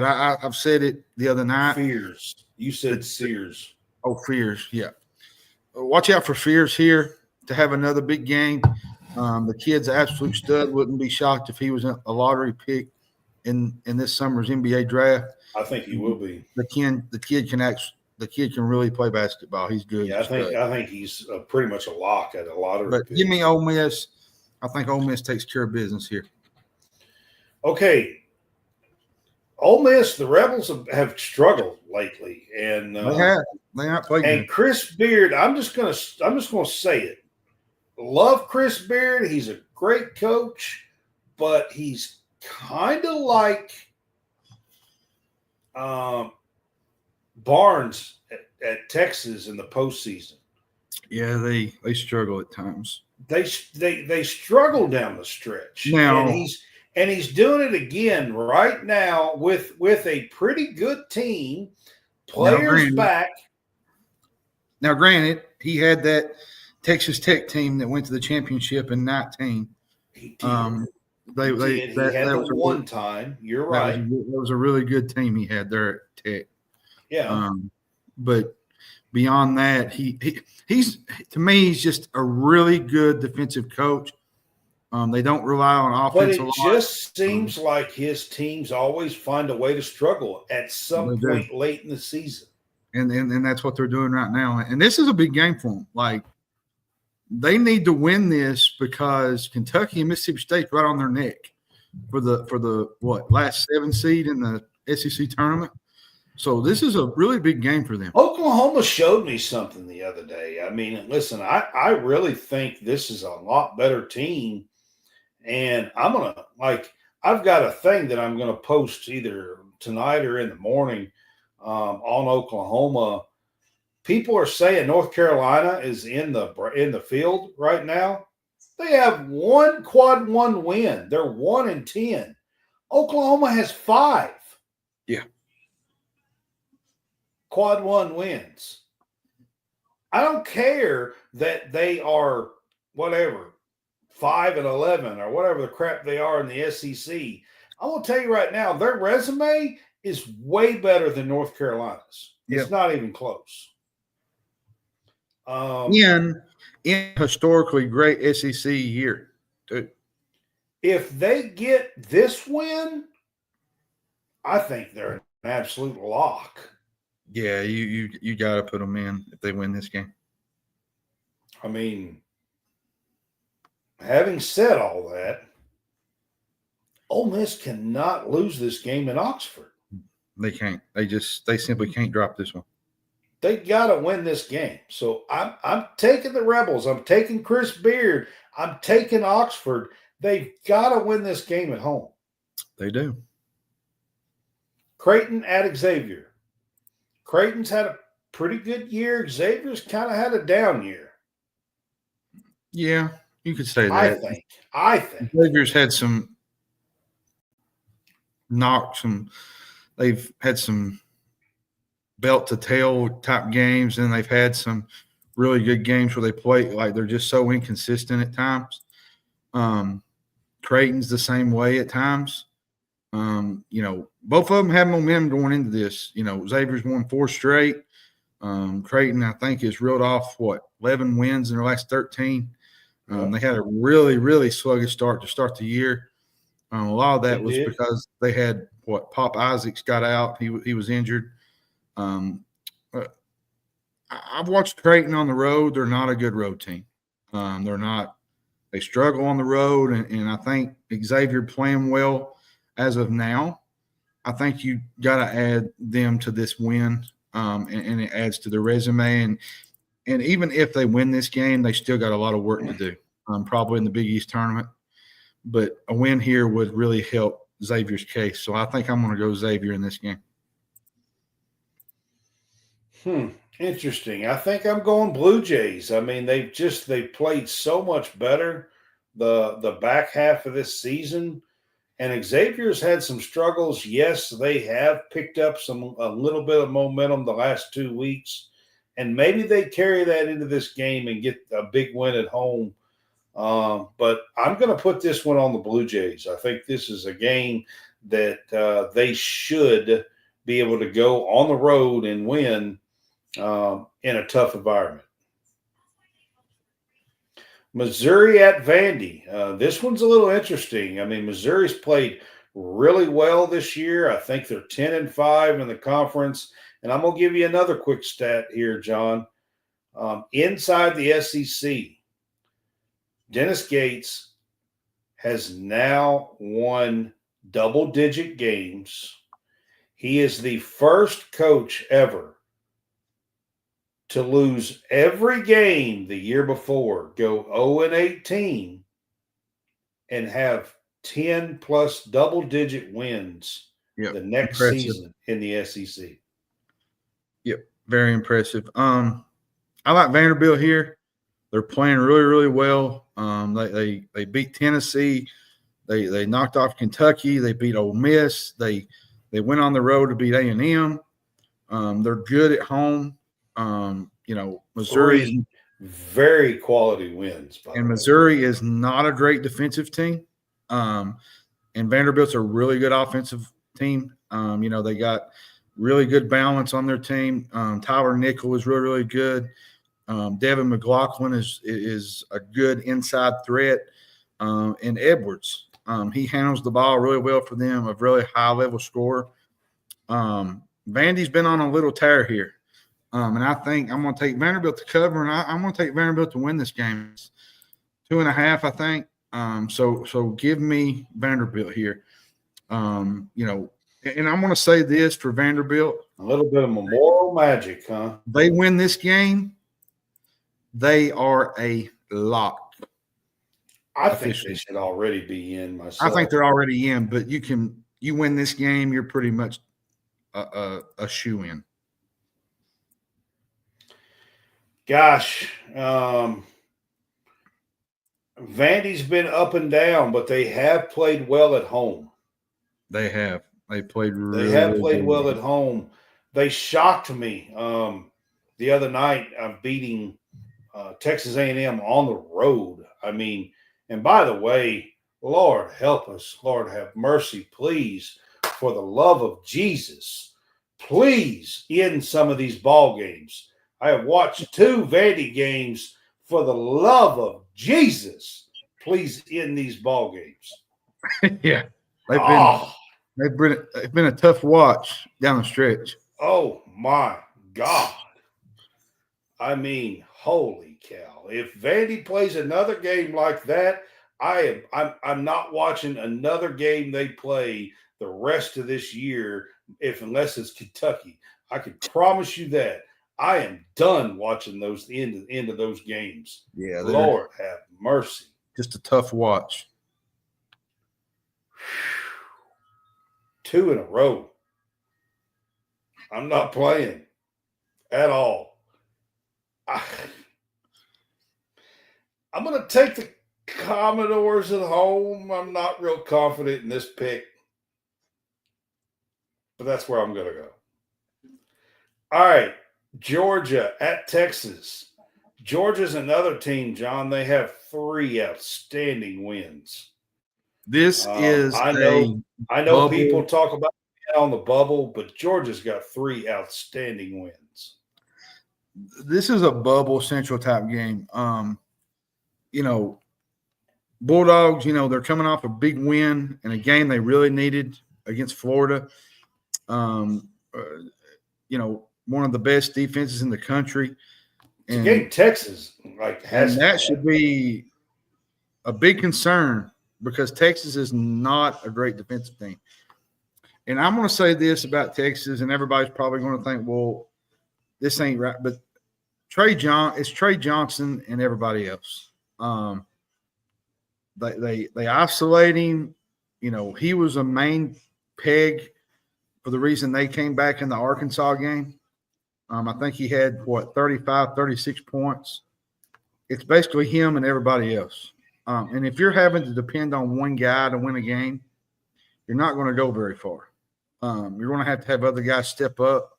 I've said it the other night. Fears. You said Sears. Oh, Fears, yeah. Watch out for Fears here to have another big game. The kid's an absolute stud. Wouldn't be shocked if he was a lottery pick in this summer's NBA draft. I think he will be. The kid can really play basketball. He's good. Yeah, I think he's pretty much a lock at a lottery. But pick. Give me Ole Miss. I think Ole Miss takes care of business here. Okay. Ole Miss, the Rebels have struggled lately, and they not playing. And Chris Beard, I'm just gonna say it. Love Chris Beard. He's a great coach, but he's kind of like Barnes at Texas in the postseason. Yeah, they struggle at times. They struggle down the stretch. Now, and he's doing it again right now with a pretty good team, players back. Now, granted, he had that Texas Tech team that went to the championship in 19. He did. That was one time. You're right. That was a really good team he had there at Tech. Yeah. But beyond that, he's to me, he's just a really good defensive coach. They don't rely on offense a lot. But it just seems like his teams always find a way to struggle at some point late in the season. And that's what they're doing right now. And this is a big game for them. Like, they need to win this because Kentucky and Mississippi State right on their neck for the last 7 seed in the SEC tournament. So this is a really big game for them. Oklahoma showed me something the other day. I mean, listen, I really think this is a lot better team. And I've got a thing that I'm going to post either tonight or in the morning on Oklahoma. People are saying North Carolina is in the field right now. They have one quad one win. They're 1-10. Oklahoma has 5. Yeah. Quad one wins. I don't care that they are 5-11 or whatever the crap they are in the SEC. I will tell you right now, their resume is way better than North Carolina's. It's not even close. In historically great SEC year, too. If they get this win, I think they're an absolute lock. Yeah, you got to put them in if they win this game. I mean, having said all that, Ole Miss cannot lose this game in Oxford. They can't. They simply can't drop this one. They got to win this game. So I'm taking the Rebels. I'm taking Chris Beard. I'm taking Oxford. They've got to win this game at home. They do. Creighton at Xavier. Creighton's had a pretty good year. Xavier's kind of had a down year. Yeah, you could say that. I think. Xavier's had some knocks. They've had some belt to tail type games, and they've had some really good games where they play like they're just so inconsistent at times. Creighton's the same way at times. Both of them have momentum going into this. Xavier's won 4 straight. Creighton, I think, has reeled off 11 wins in their last 13. They had a really, really sluggish start to start the year. A lot of that was because they had Pop Isaacs got out. He was injured. I've watched Creighton on the road. They're not a good road team. They're not. They struggle on the road, and I think Xavier playing well as of now. I think you got to add them to this win, and it adds to their resume. And even if they win this game, they still got a lot of work to do, probably in the Big East tournament. But a win here would really help Xavier's case. So I think I'm going to go Xavier in this game. Interesting. I think I'm going Blue Jays. I mean, they played so much better the back half of this season. And Xavier's had some struggles. Yes, they have picked up a little bit of momentum the last 2 weeks. And maybe they carry that into this game and get a big win at home. But I'm going to put this one on the Blue Jays. I think this is a game that they should be able to go on the road and win in a tough environment. Missouri at Vandy. This one's a little interesting. I mean, Missouri's played really well this year. I think they're 10-5 in the conference. And I'm going to give you another quick stat here, John. Inside the SEC, Dennis Gates has now won double-digit games. He is the first coach ever to lose every game the year before, go 0-18, and have 10-plus double-digit wins the next season in the SEC. Yep, very impressive. I like Vanderbilt here. They're playing really, really well. They beat Tennessee. They knocked off Kentucky. They beat Ole Miss. They went on the road to beat A&M. They're good at home. Missouri, very quality wins. And Missouri is not a great defensive team. And Vanderbilt's a really good offensive team. They got really good balance on their team. Tyler Nickel is really, really good. Devin McLaughlin is a good inside threat. And Edwards, he handles the ball really well for them, a really high-level scorer. Vandy's been on a little tear here. And I think I'm going to take Vanderbilt to cover, and I'm going to take Vanderbilt to win this game. It's 2.5, I think. So give me Vanderbilt here. And I'm going to say this for Vanderbilt. A little bit of memorial magic, huh? They win this game, they are a lock. I think they should already be in myself. I think they're already in, but you win this game, you're pretty much a shoe-in. Gosh, Vandy's been up and down, but they have played well at home. They have. They played well at home. They shocked me the other night beating Texas A&M on the road. I mean, and by the way, Lord help us. Lord have mercy, please, for the love of Jesus. Please end some of these ball games. I have watched 2 Vandy games. For the love of Jesus, please end these ball games. Yeah, they've been a tough watch down the stretch. Oh my God! I mean, holy cow! If Vandy plays another game like that, I'm not watching another game they play the rest of this year. Unless it's Kentucky, I can promise you that. I am done watching those end of those games. Yeah, Lord have mercy. Just a tough watch. 2 in a row. I'm not playing at all. I'm going to take the Commodores at home. I'm not real confident in this pick, but that's where I'm going to go. All right. Georgia at Texas. Georgia's another team, John. They have 3 outstanding wins. This is I know people talk about it on the bubble, but Georgia's got 3 outstanding wins. This is a bubble central type game. Bulldogs, they're coming off a big win in a game they really needed against Florida. One of the best defenses in the country. And game Texas that should be a big concern because Texas is not a great defensive team. And I'm going to say this about Texas, and everybody's probably going to think, well, this ain't right. But it's Trey Johnson and everybody else. They isolate him. he was a main peg for the reason they came back in the Arkansas game. I think he had, 35, 36 points. It's basically him and everybody else. And if you're having to depend on one guy to win a game, you're not going to go very far. You're going to have other guys step up.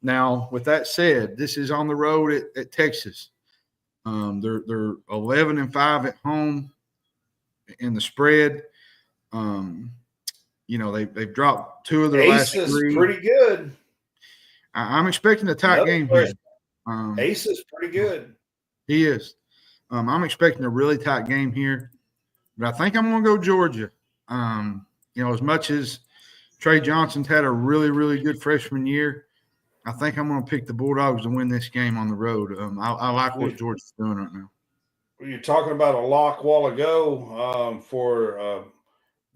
Now, with that said, this is on the road at Texas. They're 11-5 at home in the spread. They've dropped 2 of their last 3. Ace is pretty good. I'm expecting a tight game here. Ace is pretty good. He is. I'm expecting a really tight game here, but I think I'm going to go Georgia. As much as Trey Johnson's had a really, really good freshman year, I think I'm going to pick the Bulldogs to win this game on the road. I like what Georgia's doing right now. You're talking about a lock a while ago for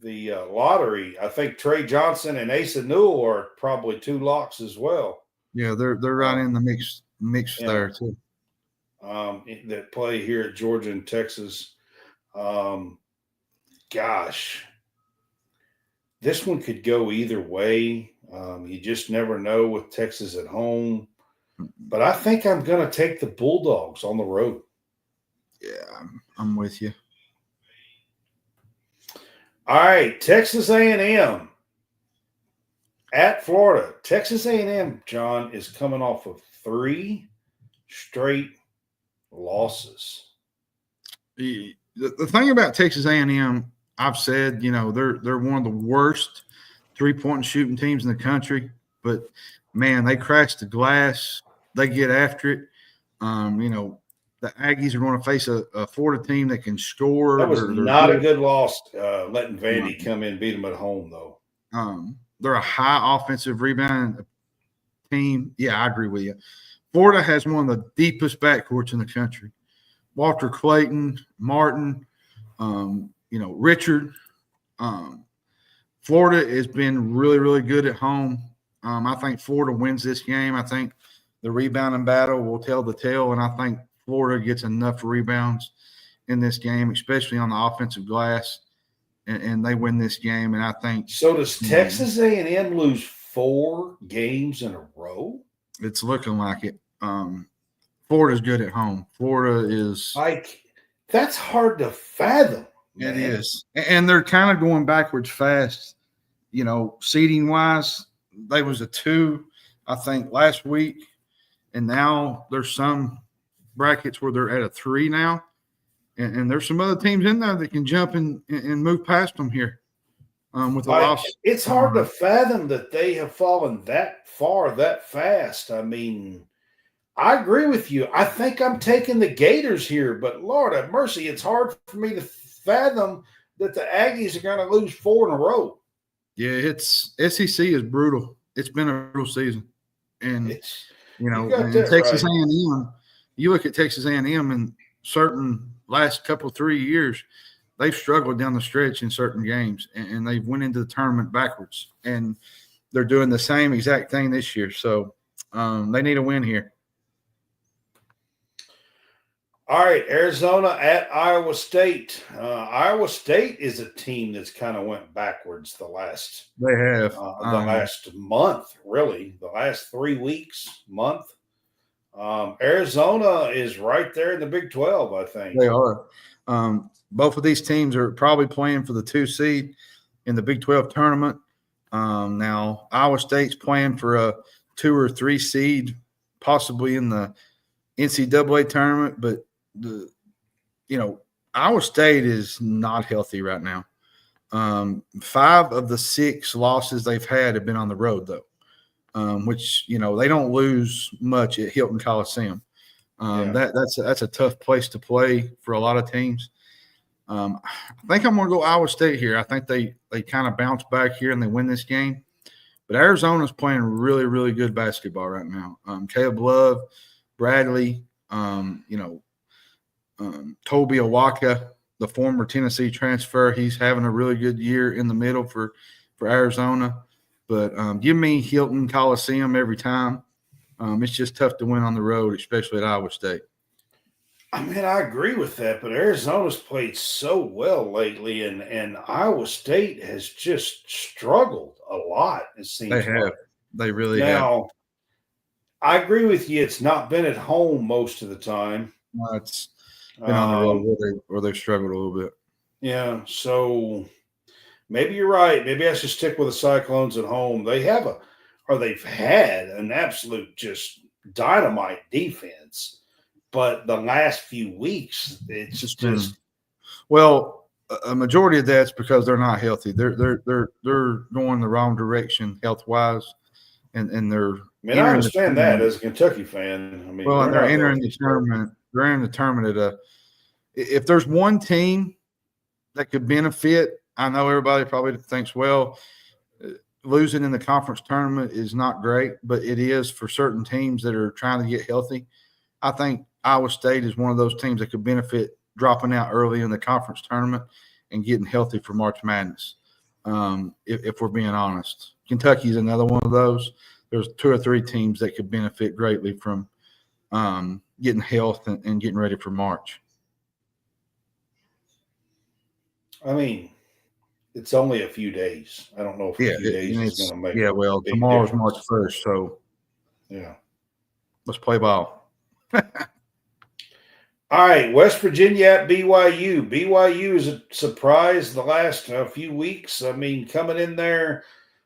the lottery. I think Trey Johnson and Asa Newell are probably 2 locks as well. Yeah, they're right in the mix there too. That play here at Georgia and Texas. Gosh, this one could go either way. You just never know with Texas at home. But I think I'm going to take the Bulldogs on the road. Yeah, I'm with you. All right, Texas A&M at Florida. Texas A&M, John, is coming off of 3 straight losses. The thing about Texas A&M, I've said, they're one of the worst 3-point shooting teams in the country, but man, they crash the glass. They get after it. The Aggies are going to face a Florida team that can score. That was not a good loss, letting Vandy come in and beat them at home, though. They're a high offensive rebound team. Yeah, I agree with you. Florida has one of the deepest backcourts in the country. Walter Clayton, Martin, Richard. Florida has been really, really good at home. I think Florida wins this game. I think the rebounding battle will tell the tale, and I think Florida gets enough rebounds in this game, especially on the offensive glass, and they win this game. And I think so. Does Texas A&M lose 4 games in a row? It's looking like it. Florida's good at home. Florida is that's hard to fathom. Man. It is, and they're kind of going backwards fast. Seeding wise, they was a 2, I think, last week, and now there's some brackets where they're at a 3 now, and there's some other teams in there that can jump and move past them here with a loss. It's hard to fathom that they have fallen that far that fast. I mean, I agree with you. I think I'm taking the Gators here, but Lord have mercy, it's hard for me to fathom that the Aggies are going to lose 4 in a row. Yeah, it's SEC is brutal. It's been a brutal season, and Texas A&M. You look at Texas A&M in certain last couple 3 years, they've struggled down the stretch in certain games, and they've went into the tournament backwards, and they're doing the same exact thing this year. So they need a win here. All right, Arizona at Iowa State. Iowa State is a team that's kind of went backwards the last last month, really, the last 3 weeks, month. Arizona is right there in the Big 12, I think. They are. Both of these teams are probably playing for the 2 seed in the Big 12 tournament. Now, Iowa State's playing for a 2 or 3 seed, possibly in the NCAA tournament, but Iowa State is not healthy right now. 5 of the 6 losses they've had have been on the road, though, which, they don't lose much at Hilton Coliseum. That's a tough place to play for a lot of teams. I think I'm going to go Iowa State here. I think they kind of bounce back here and they win this game. But Arizona's playing really, really good basketball right now. Caleb Love, Bradley, Toby Awaka, the former Tennessee transfer, he's having a really good year in the middle for Arizona. But give me Hilton Coliseum every time. It's just tough to win on the road, especially at Iowa State. I mean, I agree with that, but Arizona's played so well lately, and Iowa State has just struggled a lot, it They seems have. like. They really have. Now, I agree with you. It's not been at home most of the time. It's been on the road where they've struggled a little bit. Yeah, so maybe you're right. Maybe I should stick with the Cyclones at home. They've had an absolute just dynamite defense, but the last few weeks, it's Just just well, a majority of that's because they're not healthy. They're going the wrong direction health wise, and they're I mean, I entering the understand that tournament. as a Kentucky fan. I mean, Well, they're and they're not entering healthy. the tournament. They're in the tournament at a. If there's one team that could benefit, I know everybody probably thinks, well, losing in the conference tournament is not great, but it is for certain teams that are trying to get healthy. I think Iowa State is one of those teams that could benefit dropping out early in the conference tournament and getting healthy for March Madness. If we're being honest, Kentucky is another one of those. There's 2 or 3 teams that could benefit greatly from getting health and getting ready for March. I mean, it's only a few days. I don't know if a few days is going to make well, big tomorrow's difference. March 1st, so yeah. Let's play ball. All right, West Virginia at BYU. BYU is a surprise the last few weeks. I mean, coming in there,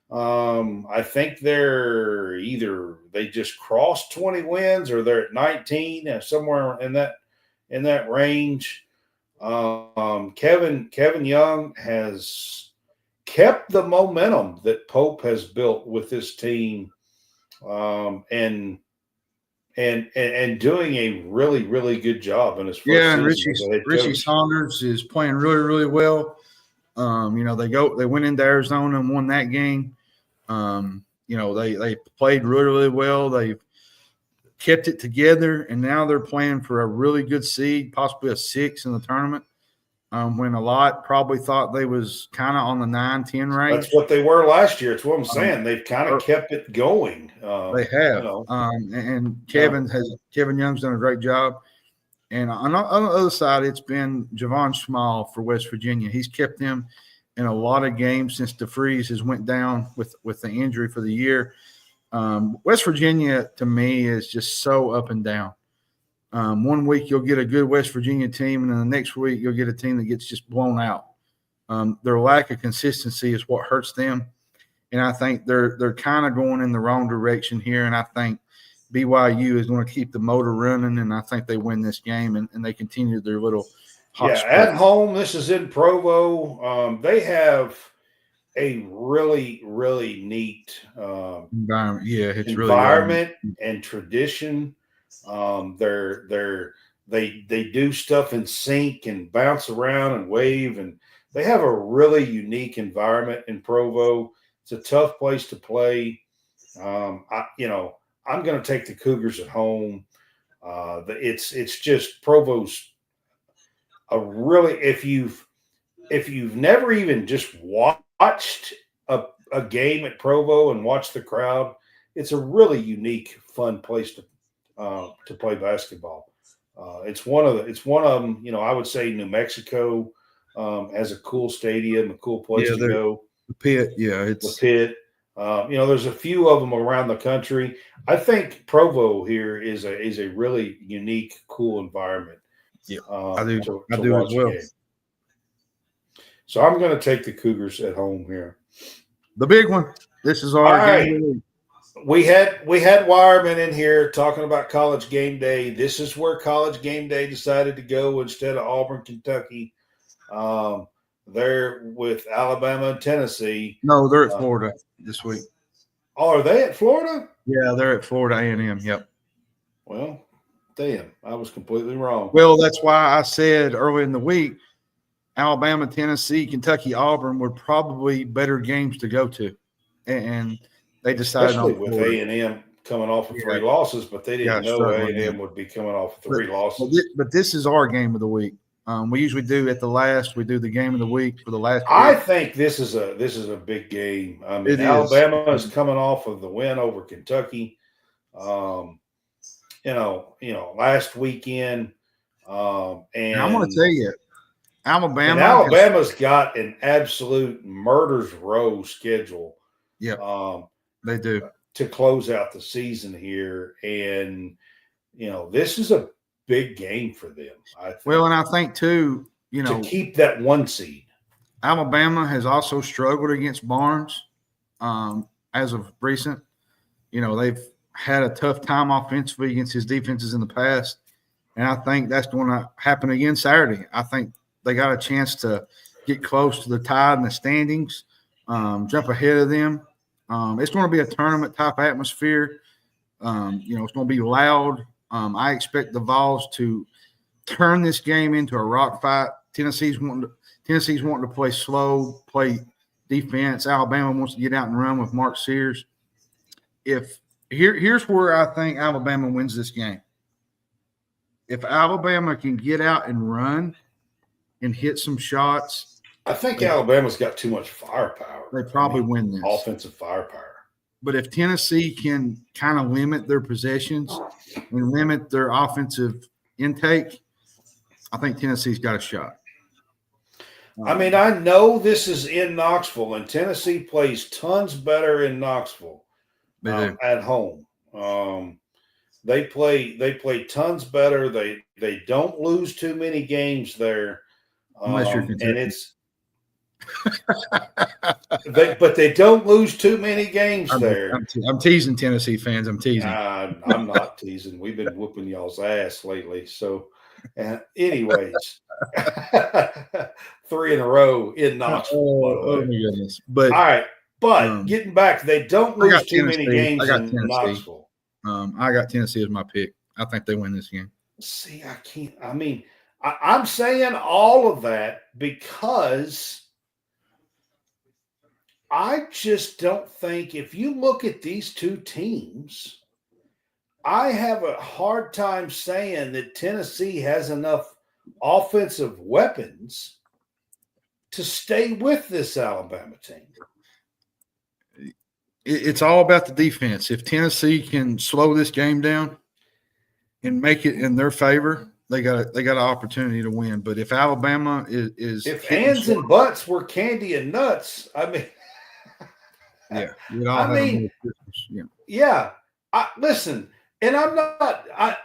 I think they're either they just crossed 20 wins or they're at 19, somewhere in that range. Kevin Young has kept the momentum that Pope has built with this team, and doing a really, really good job in his first and season as a head Richie coach. Saunders is playing really, really well. They went into Arizona and won that game. They played really, really well. They've kept it together, and now they're playing for a really good seed, possibly a 6 in the tournament. When a lot probably thought they was kind of on the 9-10 range. That's what they were last year. It's what I'm saying. They've kind of kept it going. They have. And Kevin Young's done a great job. And on the other side, it's been Javon Small for West Virginia. He's kept them in a lot of games since DeFreeze has went down with the injury for the year. West Virginia, to me, is just so up and down. One week you'll get a good West Virginia team, and then the next week you'll get a team that gets just blown out. Their lack of consistency is what hurts them, and I think they're kind of going in the wrong direction here. And I think BYU is going to keep the motor running, and I think they win this game and they continue their little hot streak. At home. This is in Provo. They have a really, really neat environment. Yeah, it's environment and tradition. They do stuff in sync and bounce around and wave, and they have a really unique environment in Provo. It's a tough place to play. I'm going to take the Cougars at home. It's just Provo's a really if you've never even just watched a game at Provo and watched the crowd, it's a really unique, fun place to play basketball. It's one of them. I would say New Mexico has a cool stadium, a cool place to go. The Pit, it's the Pit. There's a few of them around the country. I think Provo here is a really unique, cool environment. Yeah, I do as well. So I'm going to take the Cougars at home here. The big one. This is our game. We had Wireman in here talking about College Game Day. This is where College Game Day decided to go instead of Auburn, Kentucky. They're with Alabama and Tennessee. No, they're at Florida this week. Oh, are they at Florida? Yeah, they're at Florida A&M. Yep. Well, damn, I was completely wrong. Well, that's why I said early in the week, Alabama, Tennessee, Kentucky, Auburn were probably better games to go to, and they decided especially with A&M coming off of 3 losses, but they didn't know A&M would be coming off of 3 losses. But this is our game of the week. We usually do at the last. We do the game of the week for the last. I think this is a big game. I mean, Alabama is coming off of the win over Kentucky. Last weekend, And I'm going to tell you, Alabama's got an absolute murder's row schedule. Yeah, they do to close out the season here, and this is a big game for them. I think. Well, and I think too, to keep that 1 seed. Alabama has also struggled against Barnes as of recent. They've had a tough time offensively against his defenses in the past, and I think that's going to happen again Saturday. I think they got a chance to get close to the Tide in the standings, jump ahead of them. It's going to be a tournament-type atmosphere. It's going to be loud. I expect the Vols to turn this game into a rock fight. Tennessee's wanting to play slow, play defense. Alabama wants to get out and run with Mark Sears. Here's where I think Alabama wins this game. If Alabama can get out and run and hit some shots, I think Alabama's got too much firepower. They probably win this. Offensive firepower. But if Tennessee can kind of limit their possessions and limit their offensive intake, I think Tennessee's got a shot. I know this is in Knoxville, and Tennessee plays tons better in Knoxville at home. They play tons better. They don't lose too many games there. Unless you're and it's but they don't lose too many games there. I'm teasing Tennessee fans. I'm teasing. I'm not teasing. We've been whooping y'all's ass lately. So, anyways, 3 in a row in Knoxville. Oh my goodness! But all right, but getting back, they don't lose too many games in Knoxville. I got Tennessee as my pick. I think they win this game. See, I can't. I'm saying all of that because I just don't think, if you look at these two teams, I have a hard time saying that Tennessee has enough offensive weapons to stay with this Alabama team. It's all about the defense. If Tennessee can slow this game down and make it in their favor, they got an opportunity to win. But if Alabama is if hands and butts were candy and nuts, yeah. Listen, and I'm not.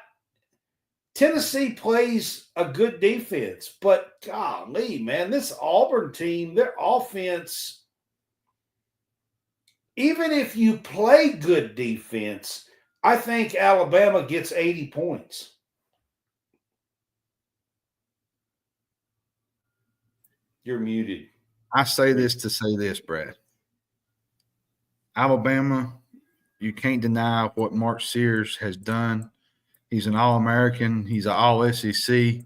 Tennessee plays a good defense, but golly, man, this Auburn team, their offense, even if you play good defense, I think Alabama gets 80 points. You're muted. I say this to say this, Brad. Alabama, you can't deny what Mark Sears has done. He's an All-American. He's an All-SEC.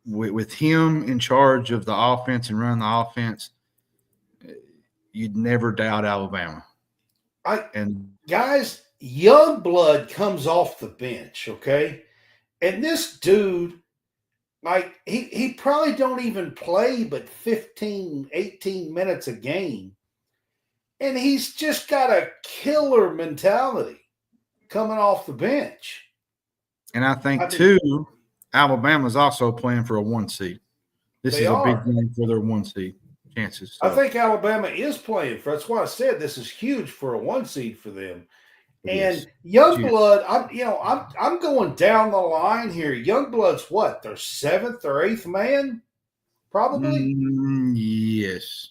With him in charge of the offense and running the offense, you'd never doubt Alabama. Guys, young blood comes off the bench, okay? And this dude, he probably don't even play but 15, 18 minutes a game. And he's just got a killer mentality coming off the bench. And I think, too, Alabama's also playing for a 1 seed. This is a big game for their 1 seed chances. So. I think Alabama is playing for. That's why I said this is huge for a 1 seed for them. And Youngblood, I'm going down the line here. Youngblood's what? Their 7th or 8th man, probably. Yes,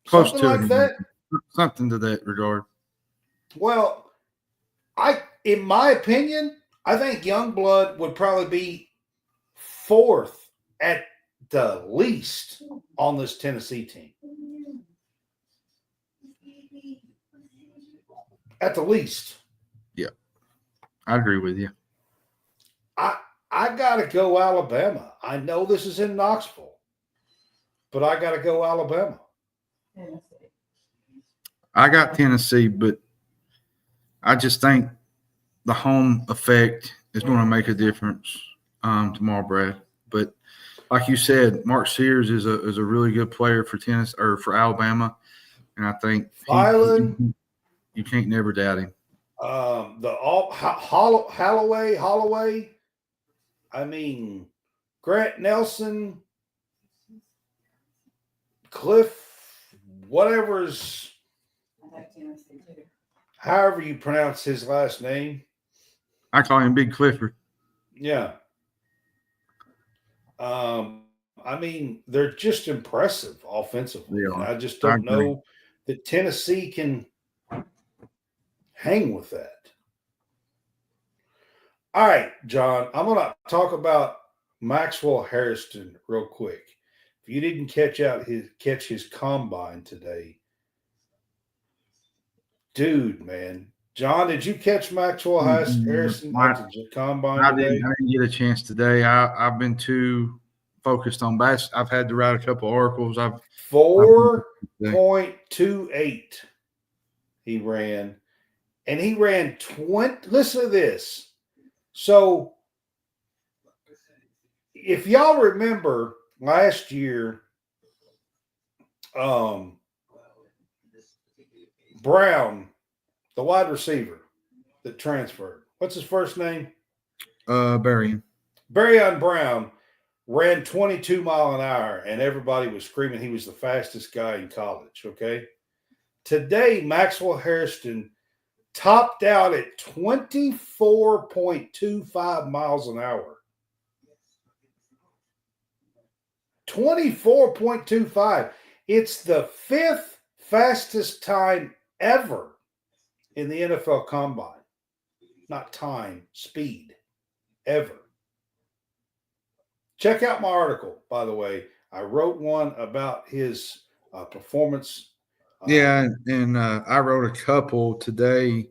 close something to like that. Something to that regard. Well, in my opinion, I think Youngblood would probably be 4th at the least on this Tennessee team. At the least. Yeah. I agree with you. I got to go Alabama. I know this is in Knoxville, but I got to go Alabama. I got Tennessee, but I just think the home effect is going to make a difference tomorrow, Brad. But like you said, Mark Sears is a really good player for tennis or for Alabama, and I think you can't never doubt him. Holloway, I mean, Grant Nelson, Cliff, whatever's, however you pronounce his last name. I call him Big Clifford. Yeah. I mean, they're just impressive offensively. And I just don't know that Tennessee can hang with that. All right, John, I'm going to talk about Maxwell Hairston real quick. If you didn't catch his combine today, dude, man. John, did you catch Maxwell Harrison at the combine today? I didn't get a chance today. I've been too focused on basketball. I've had to write a couple of articles. 4.28 he ran. And he ran 20. Listen to this. So if y'all remember last year, Brown, the wide receiver that transferred. What's his first name? Berrien Brown ran 22 mile an hour, and everybody was screaming he was the fastest guy in college, okay? Today, Maxwell Hairston topped out at 24.25 miles an hour. 24.25. It's the fifth fastest time ever in the NFL Combine. Not time, speed, ever. Check out my article, by the way. I wrote one about his performance. Yeah, and I wrote a couple today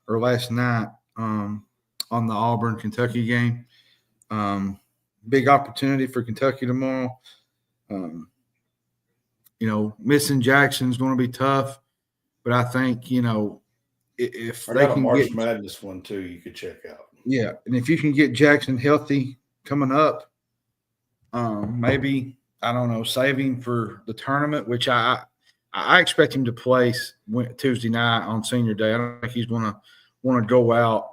or last night on the Auburn-Kentucky game. Big opportunity for Kentucky tomorrow. Missing Jackson's going to be tough, but I think, if I they got can a March get Madness one too, you could check out. Yeah, and if you can get Jackson healthy coming up, maybe, I don't know, saving for the tournament, which I expect him to play Tuesday night on Senior Day. I don't think he's going to want to go out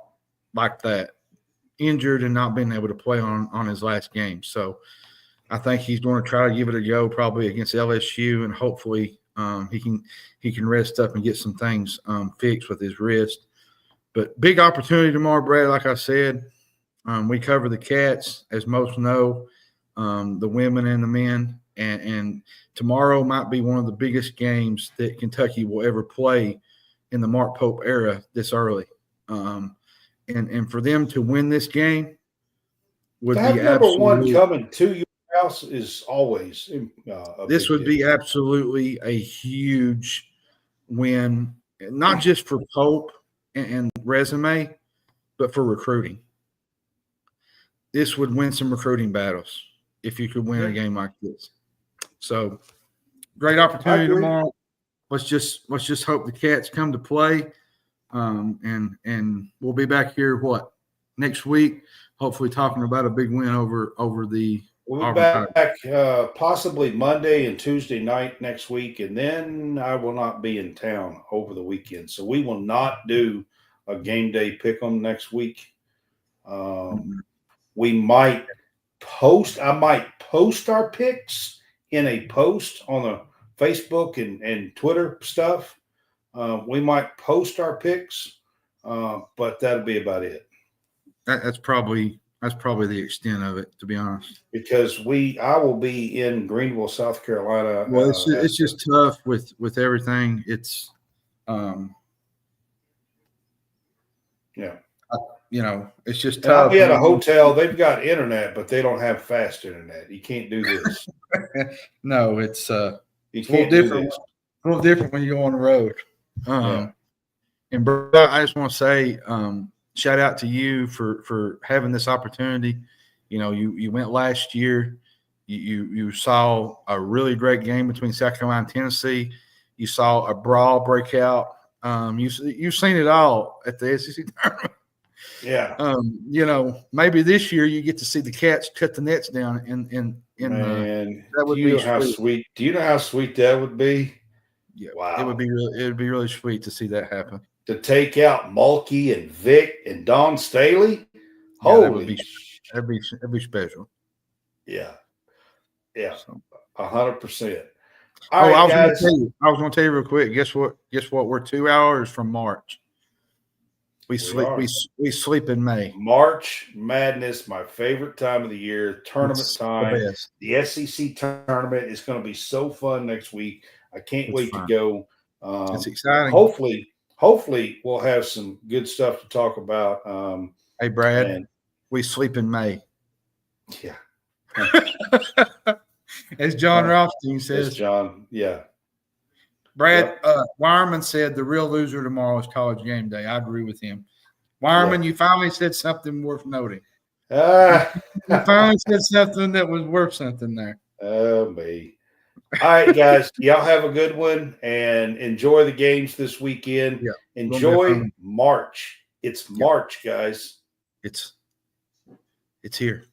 like that, injured and not being able to play on his last game. So I think he's going to try to give it a go probably against LSU, and hopefully he can rest up and get some things fixed with his wrist. But big opportunity tomorrow, Brad. Like I said, we cover the Cats, as most know, the women and the men. And tomorrow might be one of the biggest games that Kentucky will ever play in the Mark Pope era this early. And for them to win this game would be number one coming to your house is always this would be absolutely a huge win, not just for Pope and resume, but for recruiting. This would win some recruiting battles if you could win a game like this. So great opportunity tomorrow. Let's just hope the Cats come to play. And we'll be back here next week, hopefully talking about a big win over the We'll be back possibly Monday and Tuesday night next week, and then I will not be in town over the weekend. So we will not do a game day pick'em next week. We might post. I might post our picks in a post on the Facebook and Twitter stuff. We might post our picks, but that'll be about it. That's probably the extent of it, to be honest. Because I will be in Greenville, South Carolina. Well, it's just tough with everything. It's it's just tough. I'll be at a hotel. They've got internet, but they don't have fast internet. You can't do this. No, it's a little different. A little different when you go on the road. And bro, I just want to say, shout out to you for having this opportunity. You went last year. You saw a really great game between South Carolina and Tennessee. You saw a brawl break out. You've seen it all at the SEC tournament. Yeah. Maybe this year you get to see the Cats cut the nets down. Man, that would be how sweet. Do you know how sweet that would be? Yeah. Wow. It would be really sweet to see that happen. To take out Mulkey and Vic and Don Staley. Yeah, Holy That'd be special. Yeah. Yeah. So. 100%. All right, I was going to tell you real quick. Guess what? We're 2 hours from March. We sleep in May. March Madness, my favorite time of the year, tournament time. The SEC tournament is going to be so fun next week. I can't wait to go. It's exciting. Hopefully we'll have some good stuff to talk about. Hey, Brad, we sleep in May. Yeah. As John Rothstein says. As John, yeah. Brad, Wireman said the real loser tomorrow is College Game Day. I agree with him. Wireman, you finally said something worth noting. You finally said something that was worth something there. Oh, me. All right, guys. Y'all have a good one and enjoy the games this weekend. Yeah, enjoy March. It's March, guys. It's here.